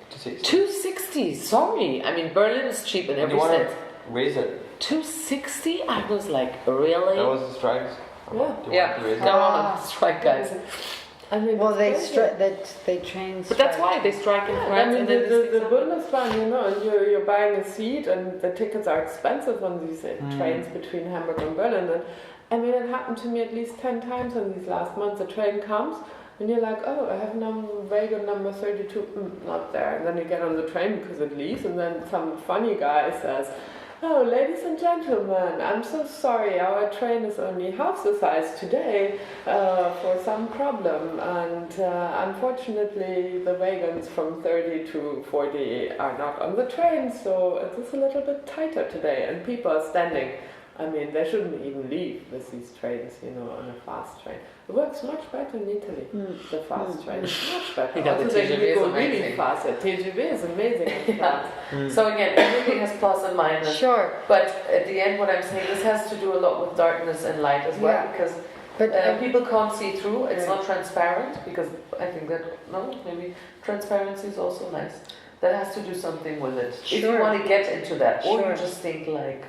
260. 260. Sorry. I mean, Berlin is cheap in every sense. Raise it. 260? I was like, really? That was the strikes. Go on, strike, guys. I mean, well, they train. But that's why they strike in France. I mean, and the Bundesbahn, you know, and you're buying a seat, and the tickets are expensive on these trains between Hamburg and Berlin. And I mean, it happened to me at least 10 times in these last months. The train comes, and you're like, oh, I have wagon number 32, not there. And then you get on the train because it leaves, and then some funny guy says, oh, ladies and gentlemen, I'm so sorry, our train is only half the size today for some problem, and unfortunately the wagons from 30 to 40 are not on the train, so it is a little bit tighter today, and people are standing. I mean, they shouldn't even leave with these trains, you know, on a fast train. It works much better in Italy, the fast train. Much better. Yeah, also, the TGV go is amazing. really fast. The TGV is amazing in France. So again, everything has plus and minus. Sure. But at the end, what I'm saying, this has to do a lot with darkness and light as well, because people can't see through. It's not transparent, because I think that, maybe transparency is also nice. That has to do something with it. If you want to get into that, or you just think like,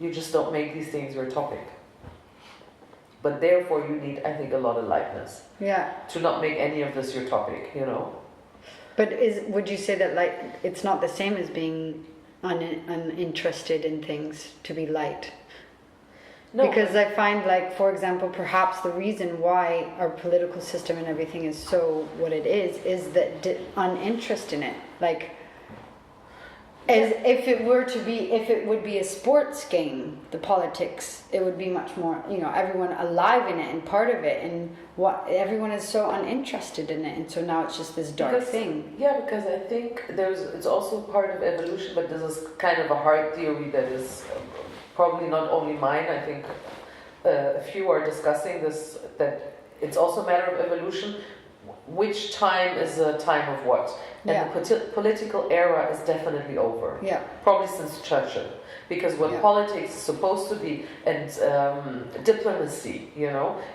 you just don't make these things your topic. But therefore you need, I think, a lot of lightness. To not make any of this your topic, you know. But would you say that it's not the same as being uninterested in things to be light? No. Because I find, for example, perhaps the reason why our political system and everything is so what it is that uninterest in it. As if it would be a sports game, the politics, it would be much more, everyone alive in it and part of it, and everyone is so uninterested in it, and so now it's just this dark thing. Yeah, because I think it's also part of evolution, but this is kind of a hard theory that is probably not only mine. I think a few are discussing this, that it's also a matter of evolution. Which time is a time of what? And the political era is definitely over. Probably since Churchill. Because what politics is supposed to be, and diplomacy,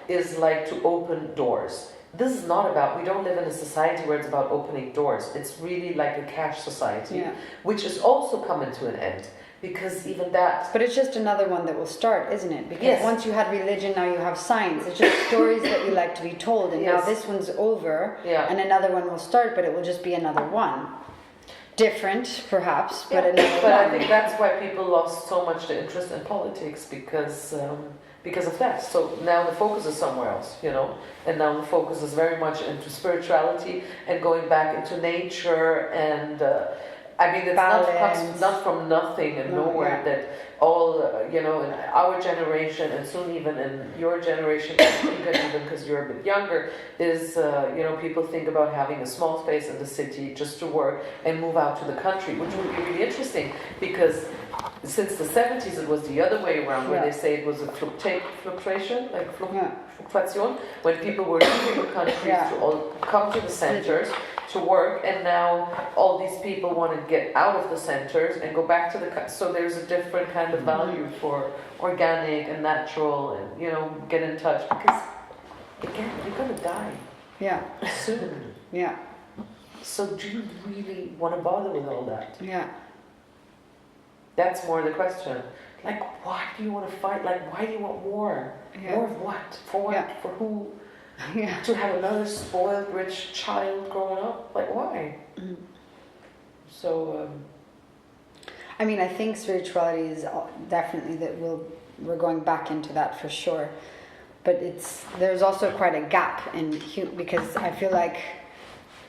is like to open doors. This is not about, we don't live in a society where it's about opening doors. It's really like a cash society, which is also coming to an end. Because even that... But it's just another one that will start, isn't it? Because once you had religion, now you have science. It's just stories that you like to be told. And now this one's over, and another one will start, but it will just be another one. different, perhaps, but another But I one. think that's why people lost so much the interest in politics because of that. So now the focus is somewhere else, and now the focus is very much into spirituality and going back into nature and. I mean, it's comes not from nothing and nowhere that all, in our generation and soon even in your generation, even because you're a bit younger, is, people think about having a small space in the city just to work and move out to the country, which would be really interesting because since the 70s it was the other way around where they say it was a fluctuation, fluctuation, when people were leaving the countries to all come to the centers to work, and now all these people want to get out of the centers and go back to so there's a different kind of value for organic and natural and get in touch because again you're gonna die soon. So do you really want to bother with all that? That's more the question. Like, why do you want to fight? Like, why do you want war? War of what? For what? For who? To have another spoiled, rich child growing up? Like, why? So, I mean, I think spirituality is definitely that we're going back into that for sure. But there's also quite a gap because I feel like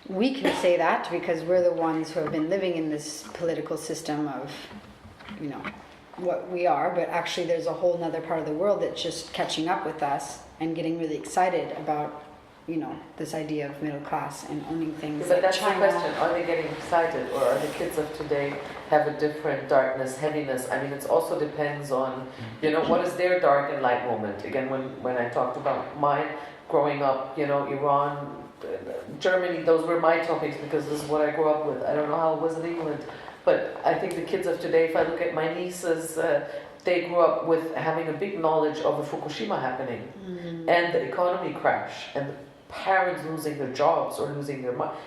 we can say that because we're the ones who have been living in this political system of, what we are, but actually there's a whole nother part of the world that's just catching up with us and getting really excited about, this idea of middle class and owning things. But like that's China. the question. Are they getting excited, or are the kids of today have a different darkness, heaviness? I mean, it also depends on, what is their dark and light moment. Again, when I talked about mine growing up, Iran, Germany, those were my topics because this is what I grew up with. I don't know how it was in England. But I think the kids of today, if I look at my nieces, they grew up with having a big knowledge of the Fukushima happening and the economy crash and the parents losing their jobs or losing their money.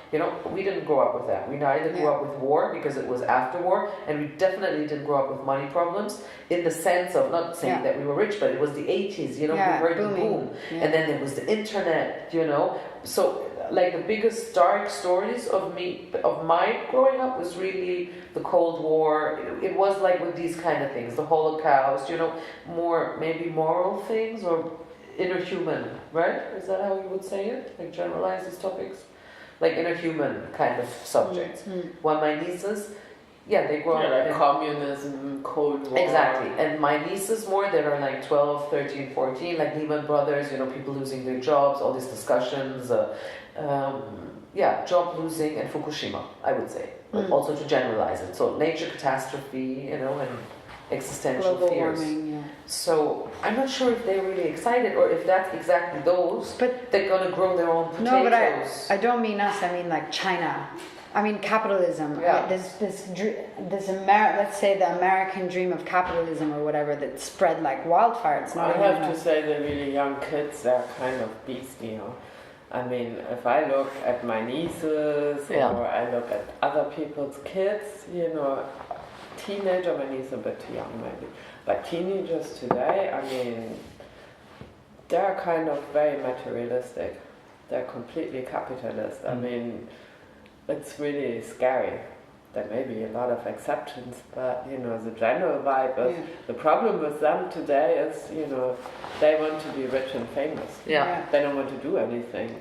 We didn't grow up with that. We neither grew up with war because it was after war, and we definitely didn't grow up with money problems in the sense of not saying that we were rich, but it was the 80s, we heard the boom. And then there was the internet, So like the biggest dark stories of my growing up was really the Cold War. It was like with these kind of things, the Holocaust, more maybe moral things or inner human, right? Is that how you would say it? Like generalize these topics? Like inner human kind of subjects. While my nieces, they grow up like communism, Cold War. Exactly. And my nieces more that are like 12, 13, 14, like Lehman Brothers, people losing their jobs, all these discussions, job losing and Fukushima, I would say. But also to generalize it. So nature catastrophe, and existential Global fears. warming, So I'm not sure if they're really excited or if that's exactly those, but they're going to grow their own potatoes. No, but I don't mean us, I mean like China. I mean capitalism. Let's say the American dream of capitalism or whatever that spread like wildfire. It's not. I have to say the really young kids, they're kind of beastly. I mean, if I look at my nieces or I look at other people's kids, teenager, my niece is a bit too young maybe, but teenagers today, I mean, they're kind of very materialistic. They're completely capitalist. I mean, it's really scary. There may be a lot of exceptions, but the general vibe is the problem with them today is they want to be rich and famous. They don't want to do anything.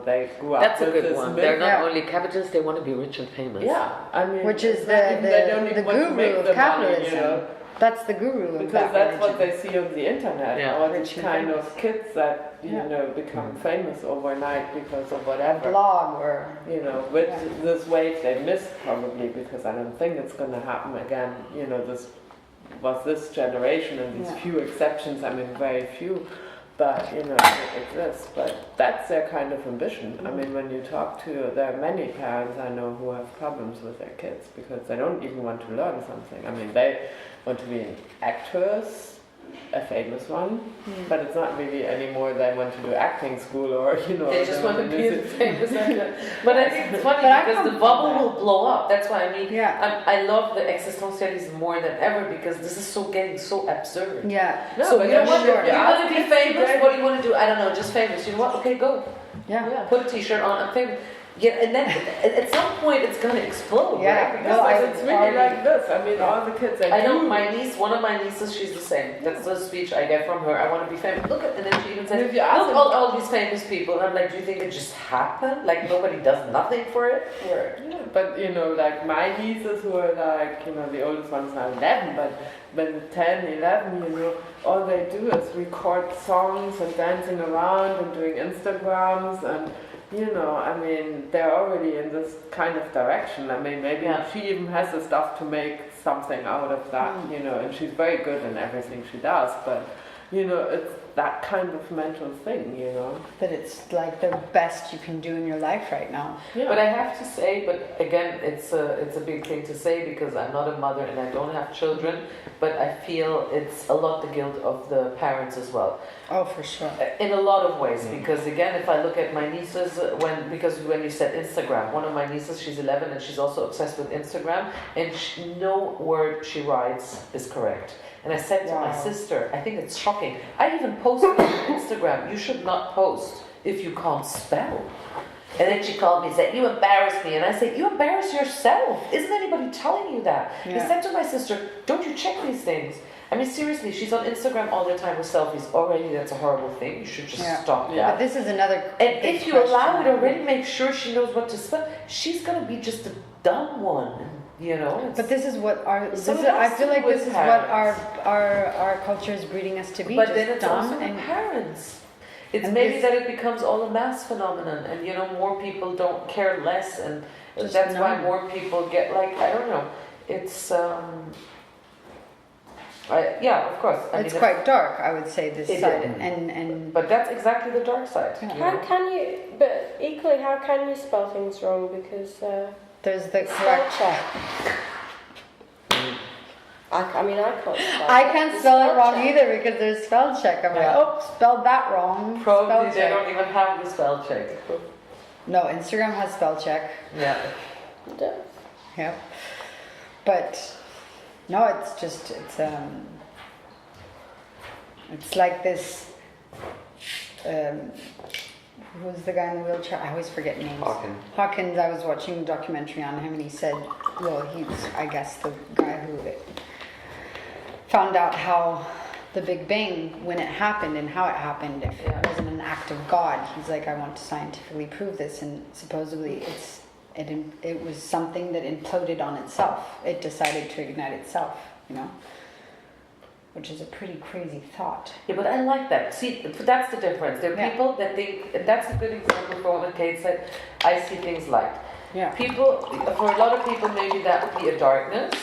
They grew up. That's with a good this one. They're not only capitalists; they want to be rich and famous. I mean, which is the guru of capitalism. Money, That's the guru of because that's what they see on the internet. All these kind famous. of kids that become famous overnight because of whatever blog or with this wave they missed probably, because I don't think it's going to happen again. This was this generation and these few exceptions. I mean, very few, but it exists. But that's their kind of ambition. I mean, when you talk to, there are many parents I know who have problems with their kids because they don't even want to learn something. I mean, they want to be actors, a famous one, but it's not really anymore they want to do acting school or they just want to be a famous actor. But I think it's funny because the bubble will blow up. That's why I love the existentialism more than ever because this is getting so absurd. No, so but you want to be famous? Today, what do you want to do? I don't know, just famous. You know what? Okay, go. Yeah. Put a t-shirt on, I'm famous. Yeah, and then at some point it's gonna explode. Yeah, right? no, Because it's really already- like this. I mean, all the kids I know my niece, one of my nieces, she's the same. That's the speech I get from her. I want to be famous. Look at, and then she even says, And if look you ask them- all these famous people. And I'm like, do you think it just happened? Like nobody does nothing for it? Or, Yeah, but you know, like my nieces who are like, you know, the oldest one's now 11, but when 10, 11, you know, all they do is record songs and dancing around and doing Instagrams and, you know, I mean, they're already in this kind of direction. I mean, maybe Yeah. she even has the stuff to make something out of that, you know, and she's very good in everything she does, but, you know, it's that kind of mental thing, you know. But it's like the best you can do in your life right now. Yeah. But I have to say, but again, it's a big thing to say because I'm not a mother and I don't have children, but I feel it's a lot the guilt of the parents as well. Oh, for sure. In a lot of ways, because again, if I look at my nieces, because when you said Instagram, one of my nieces, she's 11 and she's also obsessed with Instagram, and no word she writes is correct. And I said to my Wow. sister, I think it's shocking. I even posted on Instagram, you should not post if you can't spell. And then she called me and said, you embarrass me. And I said, you embarrass yourself. Isn't anybody telling you that? I Yeah. said to my sister, don't you check these things? I mean, seriously, she's on Instagram all the time with selfies. Already, that's a horrible thing. You should just Yeah. stop Yeah. But that. this is another. And big if you question. allow it already, make sure she knows what to spell. She's going to be just a dumb one, you know? It's- But this is what our. This So is, it has I to feel do like with this is what parents. our culture is breeding us to be. But just then it's dumb also the and parents. It's and maybe this- that it becomes all a mass phenomenon, and you know, more people don't care less, and Just that's why numb. more people get like, I don't know. It's yeah, of course. I it's mean, quite dark. I would say this It side is. and But that's exactly the dark side. Yeah. you How know? can you, but equally, how can you spell things wrong? Because there's the spell correct. check. I mean, I can't spell I check. can't The spell it wrong check. either because there's spell check. I'm Yeah. like, oh, spelled that wrong. Probably Spell they check. don't even have the spell check. No, Instagram has spell check. Yeah. It does. Yep. But no, it's like this. Who's the guy in the wheelchair? I always forget names. Hawkins. I was watching a documentary on him, and he said, well, he's I guess the guy who found out how the Big Bang, when it happened and how it happened, if it wasn't an act of God. He's like, I want to scientifically prove this, and supposedly it was something that imploded on itself. It decided to ignite itself, you know, which is a pretty crazy thought. Yeah, but I like that. See, that's the difference. There are Yeah. people that think, and that's a good example for what Kate said, I see things light. Yeah. People, for a lot of people, maybe that would be a darkness.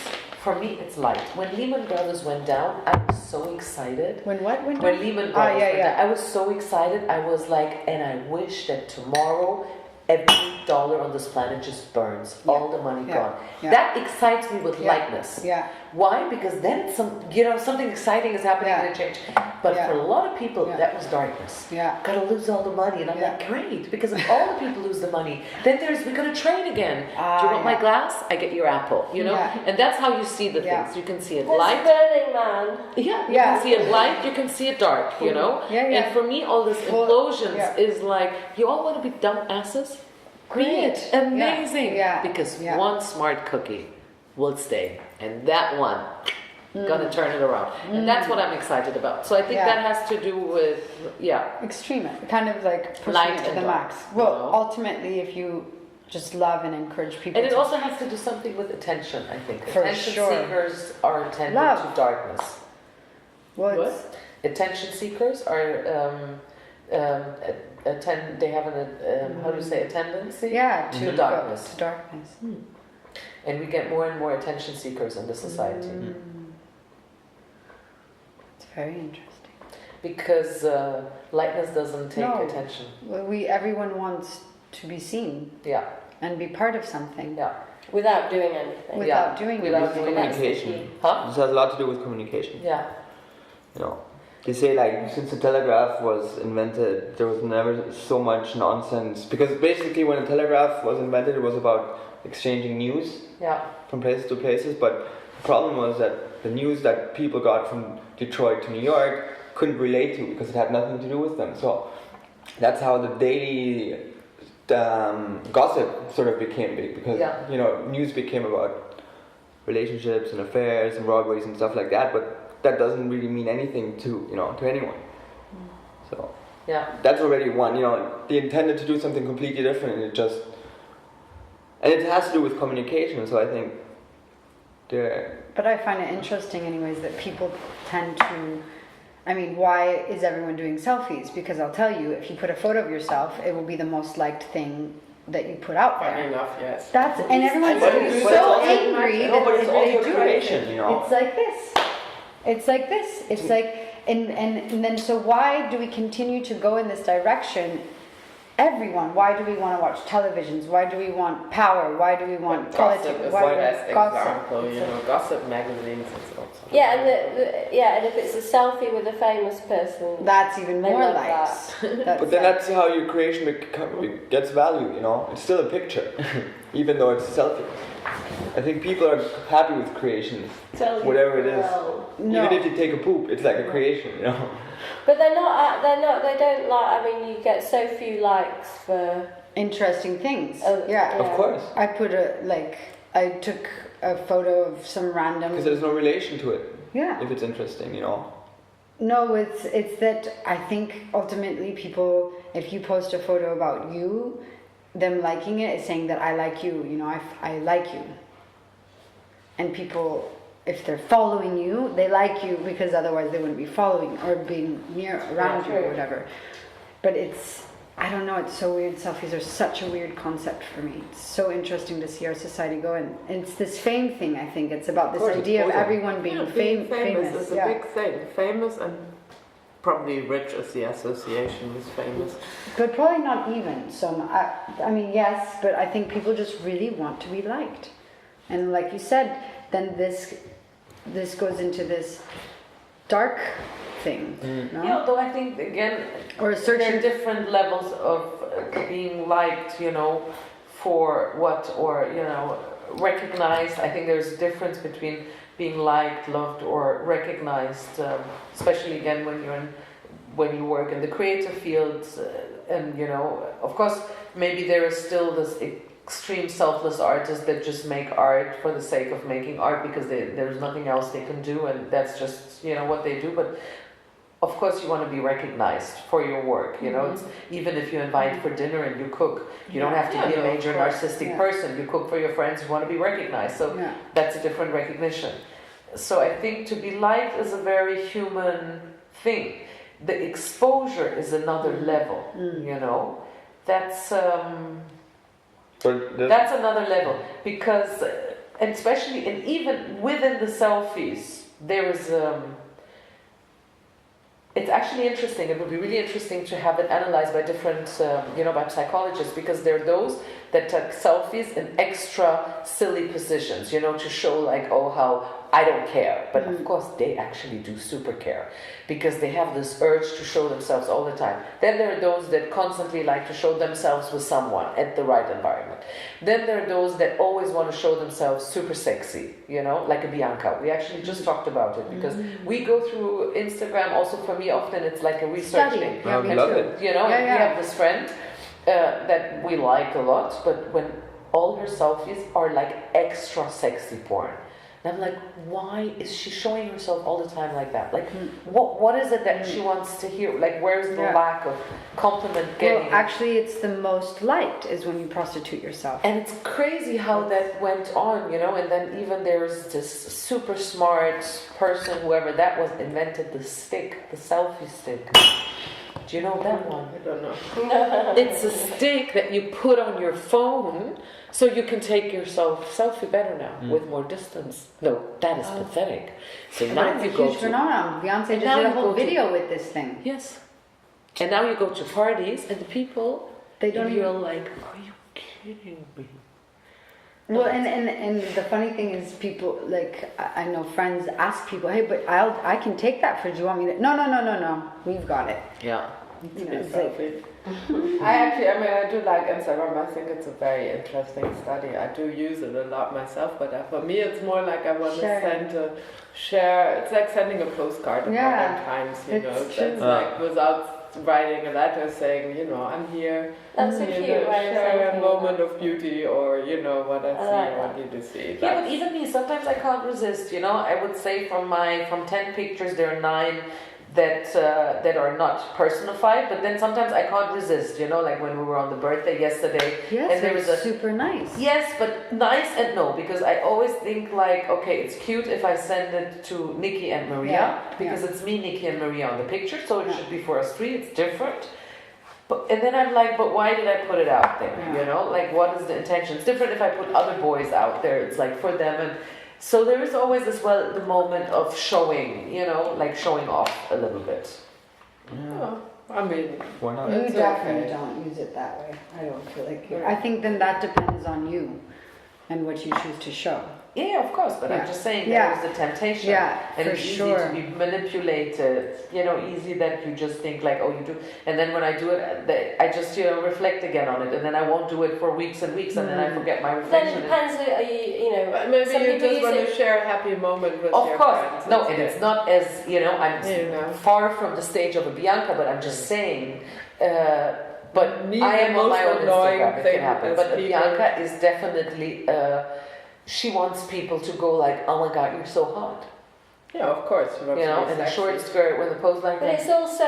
For me, it's light. When Lehman Brothers went down, I was so excited. When what went When down? Lehman Brothers went yeah. down, I was so excited. I was like, and I wish that tomorrow every dollar on this planet just burns. Yeah. All the money Yeah. gone. Yeah. That excites me with Yeah. lightness. Yeah. Why? Because then something exciting is happening Yeah. and it change. But Yeah. for a lot of people, Yeah. that was darkness. Yeah. Gotta lose all the money, and I'm Yeah. like, great, because if all the people lose the money, then we're gonna trade again. Do you want my yeah. glass? I get your apple. You know, Yeah. and that's how you see the Yeah. things. You can see it There's light. Burning Man. Yeah, you Yeah. can see it light. You can see it dark. You know. Yeah, yeah. And for me, all this Well, implosions yeah. is like, you all want to be dumb asses. Be Great. it. Amazing. Yeah. Because Yeah. one smart cookie will stay, and that one gonna turn it around, and that's what I'm excited about. So I think Yeah. that has to do with Extreme, kind of like pushing Light it to and the dark, max. Well, you know? ultimately, if you just love and encourage people and it to also has to do something with attention. I think For attention sure. seekers are attentive Love. to darkness. well, it's- Attention seekers are attend. They have an how do you say a tendency? yeah, to To go darkness. to darkness. And we get more and more attention seekers in the society It's very interesting. because lightness doesn't take No. attention. Well, everyone wants to be seen Yeah, and be part of something yeah. Without doing anything. without doing without anything. doing That's the Communication. key. Huh? This has a lot to do with communication. Yeah. You know, they say like since the telegraph was invented, there was never so much nonsense. Because basically, when the telegraph was invented, it was about exchanging news Yeah. from places to places. But the problem was that the news that people got from Detroit to New York couldn't relate to because it had nothing to do with them. So that's how the daily gossip sort of became big because Yeah. news became about relationships and affairs and robberies and stuff like that, but that doesn't really mean anything to to anyone. So Yeah. that's already one. They intended to do something completely different, and it has to do with communication. So I think But I find it interesting, anyways, that people tend to. I mean, why is everyone doing selfies? Because I'll tell you, if you put a photo of yourself, it will be the most liked thing that you put out Funny there. enough, yes. And everyone's But it's so also- angry No, that but it's they also do creation, it. It's like this. It's like this. It's like, and then so why do we continue to go in this direction? Everyone, why do we want to watch televisions? Why do we want power? Why do we want Gossip politics? is Why the do we best gossip? example, gossip magazines is also. Yeah, and if it's a selfie with a famous person, That's even They more love likes. But then that's how your creation gets value, It's still a picture, even though it's a selfie. I think people are happy with creation, whatever it is. No. Even if you take a poop, it's like a creation, but they're not. They don't like. I mean, you get so few likes for. Interesting things. Oh, yeah. Of course. I took a photo of some random. Because there's no relation to it, Yeah. if it's interesting, No, it's that I think ultimately people, if you post a photo about you, them liking it is saying that I like you. I like you. And people, if they're following you, they like you because otherwise they wouldn't be following or being around you or whatever. But I don't know, it's so weird. Selfies are such a weird concept for me. It's so interesting to see our society go, and it's this fame thing. I think it's about this idea of everyone being Being famous famous. is a big thing. Famous and probably rich is the association with famous. But probably not even so much. I mean, yes, but I think people just really want to be liked. And like you said, then this goes into this dark thing, no? Yeah, although I think again, Or there searching. are different levels of being liked, for what, or recognized. I think there's a difference between being liked, loved, or recognized, especially again when you work in the creative fields, and of course, maybe there is still this extreme selfless artists that just make art for the sake of making art because there's nothing else they can do, and that's just what they do. But of course you want to be recognized for your work, it's, even if you invite for dinner and you cook, you don't have to be a major narcissistic person. You cook for your friends, you want to be recognized, so that's a different recognition. So I think to be liked is a very human thing. The exposure is another level, that's that's another level, because, and especially, and even within the selfies, there is it's actually interesting. It would be really interesting to have it analyzed by different, by psychologists, because there are those that take selfies in extra silly positions, to show how I don't care. But of course, they actually do super care, because they have this urge to show themselves all the time. Then there are those that constantly like to show themselves with someone at the right environment. Then there are those that always want to show themselves super sexy, like a Bianca. We actually just talked about it, because we go through Instagram. Also for me, often it's like a research thing. I love it. We have this friend that we like a lot, but when all her selfies are like extra sexy porn. And I'm like, why is she showing herself all the time like that? Like, what is it that she wants to hear? Like, where's the lack of compliment getting? Well, actually, it's the most liked is when you prostitute yourself. And it's crazy how that went on, and then even there's this super smart person, whoever that was, invented the stick, the selfie stick. Do you know that one? I don't know. It's a stick that you put on your phone so you can take yourself selfie better now with more distance. No, that is pathetic. So now It's you a go huge to phenomenon. Beyonce just now did a you whole go to- video with this thing. yes, and now you go to parties and the people They don't you're even. like, are you kidding me? Well, and the funny thing is, people I know friends ask people, hey, but I can take that for. Do you want me to? No. We've got it. Yeah. It's like, I do like Instagram. I think it's a very interesting study. I do use it a lot myself, but for me it's more like I want to share. It's like sending a postcard in modern times, It's true. That's like without writing a letter saying, you know, I'm here. That's a you cute know, way of share a thinking moment about of beauty, or you know what I see, like what you do see. Yeah, but even me, sometimes I can't resist. You know, I would say from 10 pictures, there are 9 that are not personified. But then sometimes I can't resist. You know, like when we were on the birthday yesterday, Yes, and there was a super nice. yes, but nice and no, because I always think like, okay, it's cute if I send it to Nikki and Maria, Yeah, because it's me, Nikki, and Maria on the picture, so it Yeah. should be for us 3. It's different. And then I'm like, but why did I put it out there? Yeah. You know, like what is the intention? It's different if I put other boys out there. It's like for them, and so there is always as well the moment of showing, you know, like showing off a little bit. Oh, I mean, Why not? You It's definitely okay. don't use it that way. I don't feel like you. Right. I think then that depends on you and what you choose to show. Yeah, of course, but Yeah. I'm just saying Yeah. there is the temptation, Yeah, and for it's easy sure. to be manipulated. You know, easy that you just think like, oh, you do, and then when I do it, I just reflect again on it, and then I won't do it for weeks and weeks, and then I forget my Then it reflection. depends, are you know, maybe some you people just use want it. to share a happy moment with Of your course, friends. no, That's and good. it's not as I'm You know. far from the stage of a Bianca, but I'm just saying. But Me, I the am on my most own annoying Instagram. It thing can happen. is But people- Bianca is definitely. She wants people to go like, oh my god, you're so hot. Yeah, of course. You want You to know, be in a sexy. short skirt with a pose like But that. it's also,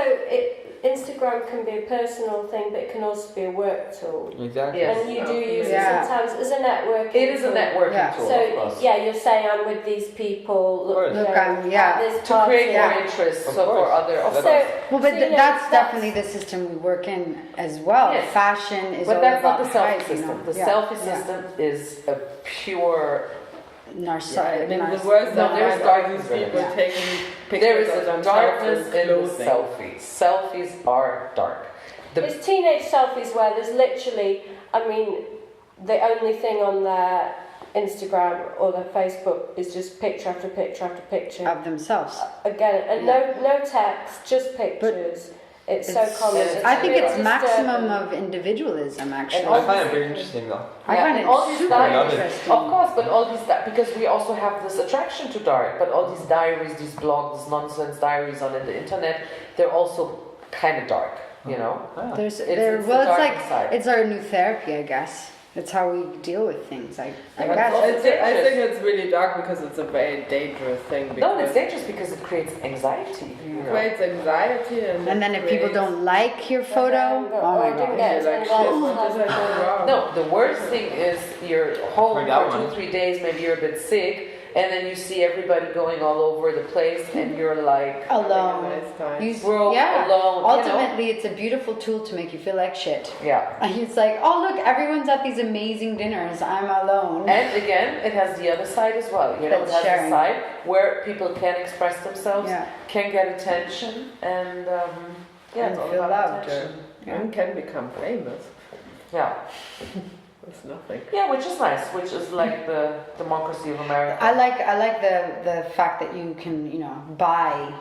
Instagram can be a personal thing, but it can also be a work tool. Exactly. Yes. And you do Yeah. use Yeah. it sometimes as a networking It is a tool. networking Yeah. tool, of So, course. yeah, you're saying I'm with these people, Of course. you know, Look, yeah. at this To party. create Yeah. more interest, Of so for course. other. Of So, course. Well, but so, you know, that's definitely the system we work in as well. Yes. Fashion is But all that's not about the selfie hype, you know. system. The Yeah. selfie Yeah. system is a pure. I mean, the Narcissism. worst No, I there's find are darkness these in it. people Yeah. taking pictures There is of a themselves darkness in the clothing. selfies. Selfies are dark. There's teenage selfies where there's literally, I mean, the only thing on their Instagram or their Facebook is just picture after picture after picture. Of themselves. Again, and no text, just pictures. It's so It's- common. it's I think really it's maximum disturbing. of individualism, actually. And I find it very interesting though. I Yeah, find and it all these super diaries, interesting. of course, but all these because we also have this attraction to dark. But all these diaries, these blogs, these nonsense diaries on the internet, they're also kind of dark. You know, Ah. There's, It's- there, it's well, the it's dark like side. it's our new therapy, I guess. It's how we deal with things. I Yeah, but guess. also- I think it's really dark because it's a very dangerous thing. no, Because it's dangerous because it creates anxiety. You it know? creates anxiety and. And then if people creates- don't like your photo, oh my didn't god. get You're like, as shit, many what likes did as I do wrong? No, the worst thing is you're home Like that for one. 2-3 days, maybe you're a bit sick, and then you see everybody going all over the place, and you're like Alone. Having a nice time. You, broke, yeah. alone. Ultimately, it's a beautiful tool to make you feel like shit. Yeah. And it's like, oh look, everyone's at these amazing dinners. I'm alone. And again, it has the other side as well. You know, That's it has sharing. the side where people can express themselves, Yeah. can get attention, and yeah, it's And all feel about loved. attention. And can become famous. Yeah, It's nothing. yeah, which is nice. Which is like the democracy of America. I like the fact that you can, you know, buy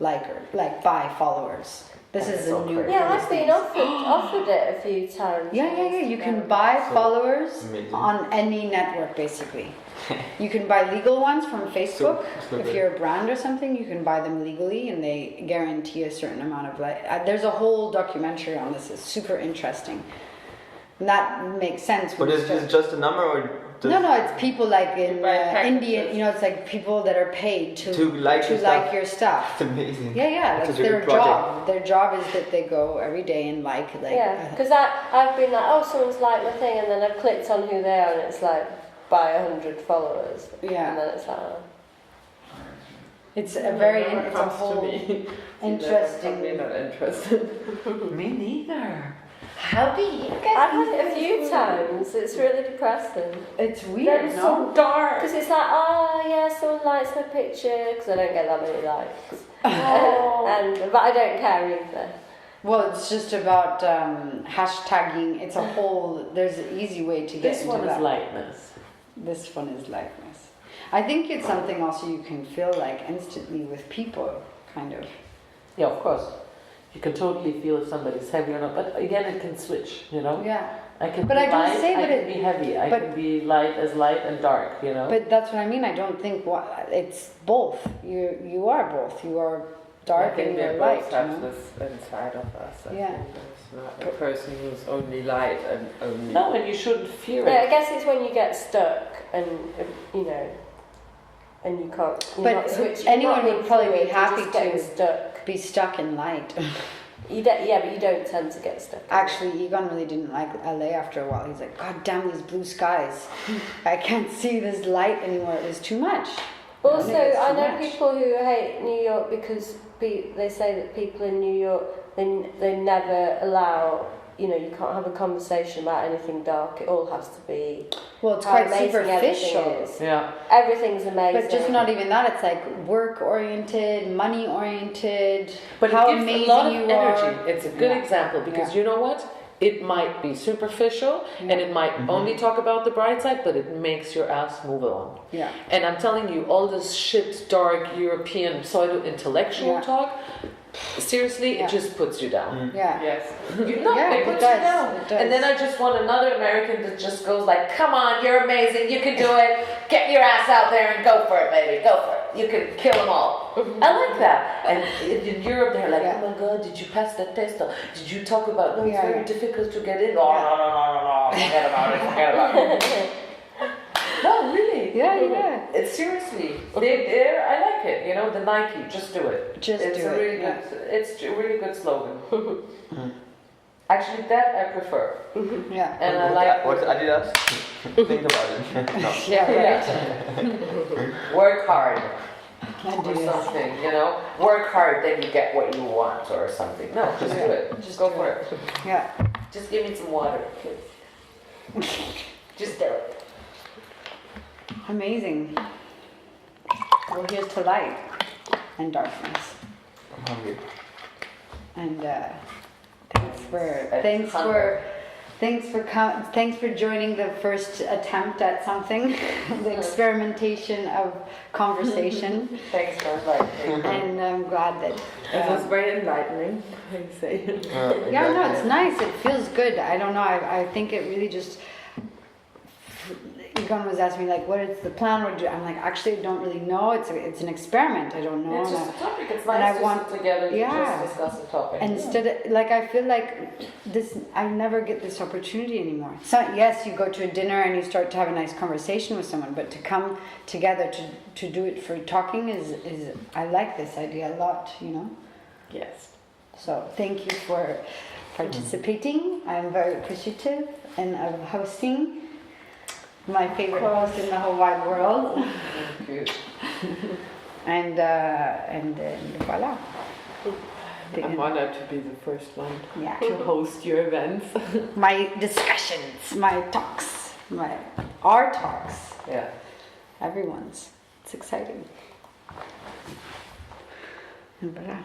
buy followers. This That's is so a new. crazy. Yeah, I've been offered. offered it a few times. Yeah. You can buy So followers amazing. on any network, basically. You can buy legal ones from Facebook. So If good. you're a brand or something, you can buy them legally, and they guarantee a certain amount of there's a whole documentary on this. It's super interesting. And that makes sense. But when is you this just a number or does No, it's people like in buy packages. India. You know, it's like people that are paid to To like your stuff. your stuff. It's amazing. Yeah, It's that's such a their good project. job. Their job is that they go every day and like. Yeah, because I've been like, oh, someone's liked my thing, and then I've clicked on who they are, and it's like, buy 100 followers. Yeah. And then it's like, oh. It's a very, Never it's a comes to whole me. interesting. Probably not interested. Me neither. How do you get? I've had it a few times. It's really depressing. It's Then weird, it's no? so dark. Because it's like, oh yeah, someone likes my picture, because I don't get that many likes. But I don't care either. Well, it's just about hashtagging. It's a whole. There's an easy way to get This into one that. is lightness. This one is likeness. I think it's something also you can feel like instantly with people, kind of. Yeah, of course. You can totally feel if somebody's heavy or not. But again, it can switch. You know. Yeah. I can But be I don't light, say I that can it- be heavy, I but- can be light and dark, you know? But that's what I mean. I don't think it's both. You are both. You are dark I think and we you're both light. have You know? this inside of us. I Yeah. think there's not a person who's only light and only. No, and you shouldn't fear Yeah, I it. guess it's when you get stuck and you know, and you can't. You're But not switching. anyone you're not would probably be being fluid, happy you're just getting to- stuck. Be stuck in light. Yeah, but you don't tend to get stuck. Actually, Egon really didn't like LA after a while. He's like, God damn these blue skies. I can't see this light anymore. It was too much. Also, it's I too know much. people who hate New York because they say that people in New York they never allow. You know, you can't have a conversation about anything dark. It all has to be. Well, it's how quite amazing superficial. everything is. Yeah. Everything's amazing. But just not even that. It's like work oriented, money oriented. But how it gives amazing a lot of you energy. are. It's a good Yeah. example because Yeah. you know what? It might be superficial and it might only talk about the bright side, but it makes your ass move along. Yeah. And I'm telling you, all this shit, dark European pseudo-intellectual Yeah. talk, seriously, Yeah. it just puts you down. Yeah. Yes. You know, Yeah, it it puts does, you down. it does. And then I just want another American that just goes like, come on, you're amazing, you can do it, get your ass out there and go for it, baby, go for it. You can kill them all. I like that. And in Europe, they're like, Yeah. oh my God, did you pass that test? Or did you talk about, no, it's Yeah, very yeah. difficult to get in. Oh, no, forget about it, forget about it. No, really. Yeah, yeah. It's seriously, they're, I like it, you know, the Nike, just do it. Just it's do a it, really yeah. good, it's a really good slogan. Actually, that I prefer. Yeah. And I like What's Adidas? Think about it. No. Yeah, right. work hard I or do this. something, you know? Work hard, then you get what you want or something. No, just do it. Just go do for it. it. Yeah. Just give me some water, please. Just do it. Amazing. Well, here's to light and darkness. I'm hungry. And thanks for thanks for joining the first attempt at something, the experimentation of conversation. Thanks for inviting me. And I'm glad that. It was very enlightening, I say. Yeah, no, it's nice. It feels good. I don't know. I think it really just. Egon was asking me like, what is the plan? What do you-" I'm like, actually, I don't really know. It's an experiment. I don't know. It's And just a topic. It's and nice I to want- sit together and yeah. just discuss a topic. And instead of, like, I feel like this, I never get this opportunity anymore. So yes, you go to a dinner and you start to have a nice conversation with someone, but to come together to do it for talking is I like this idea a lot, you know. Yes. So thank you for participating. I'm very appreciative and of hosting. My favorite host in the whole wide world. Thank you. And voila. I'm honored to be the first one Yeah. to host your events. My discussions, my talks, our talks, Yeah. everyone's. It's exciting. And voila.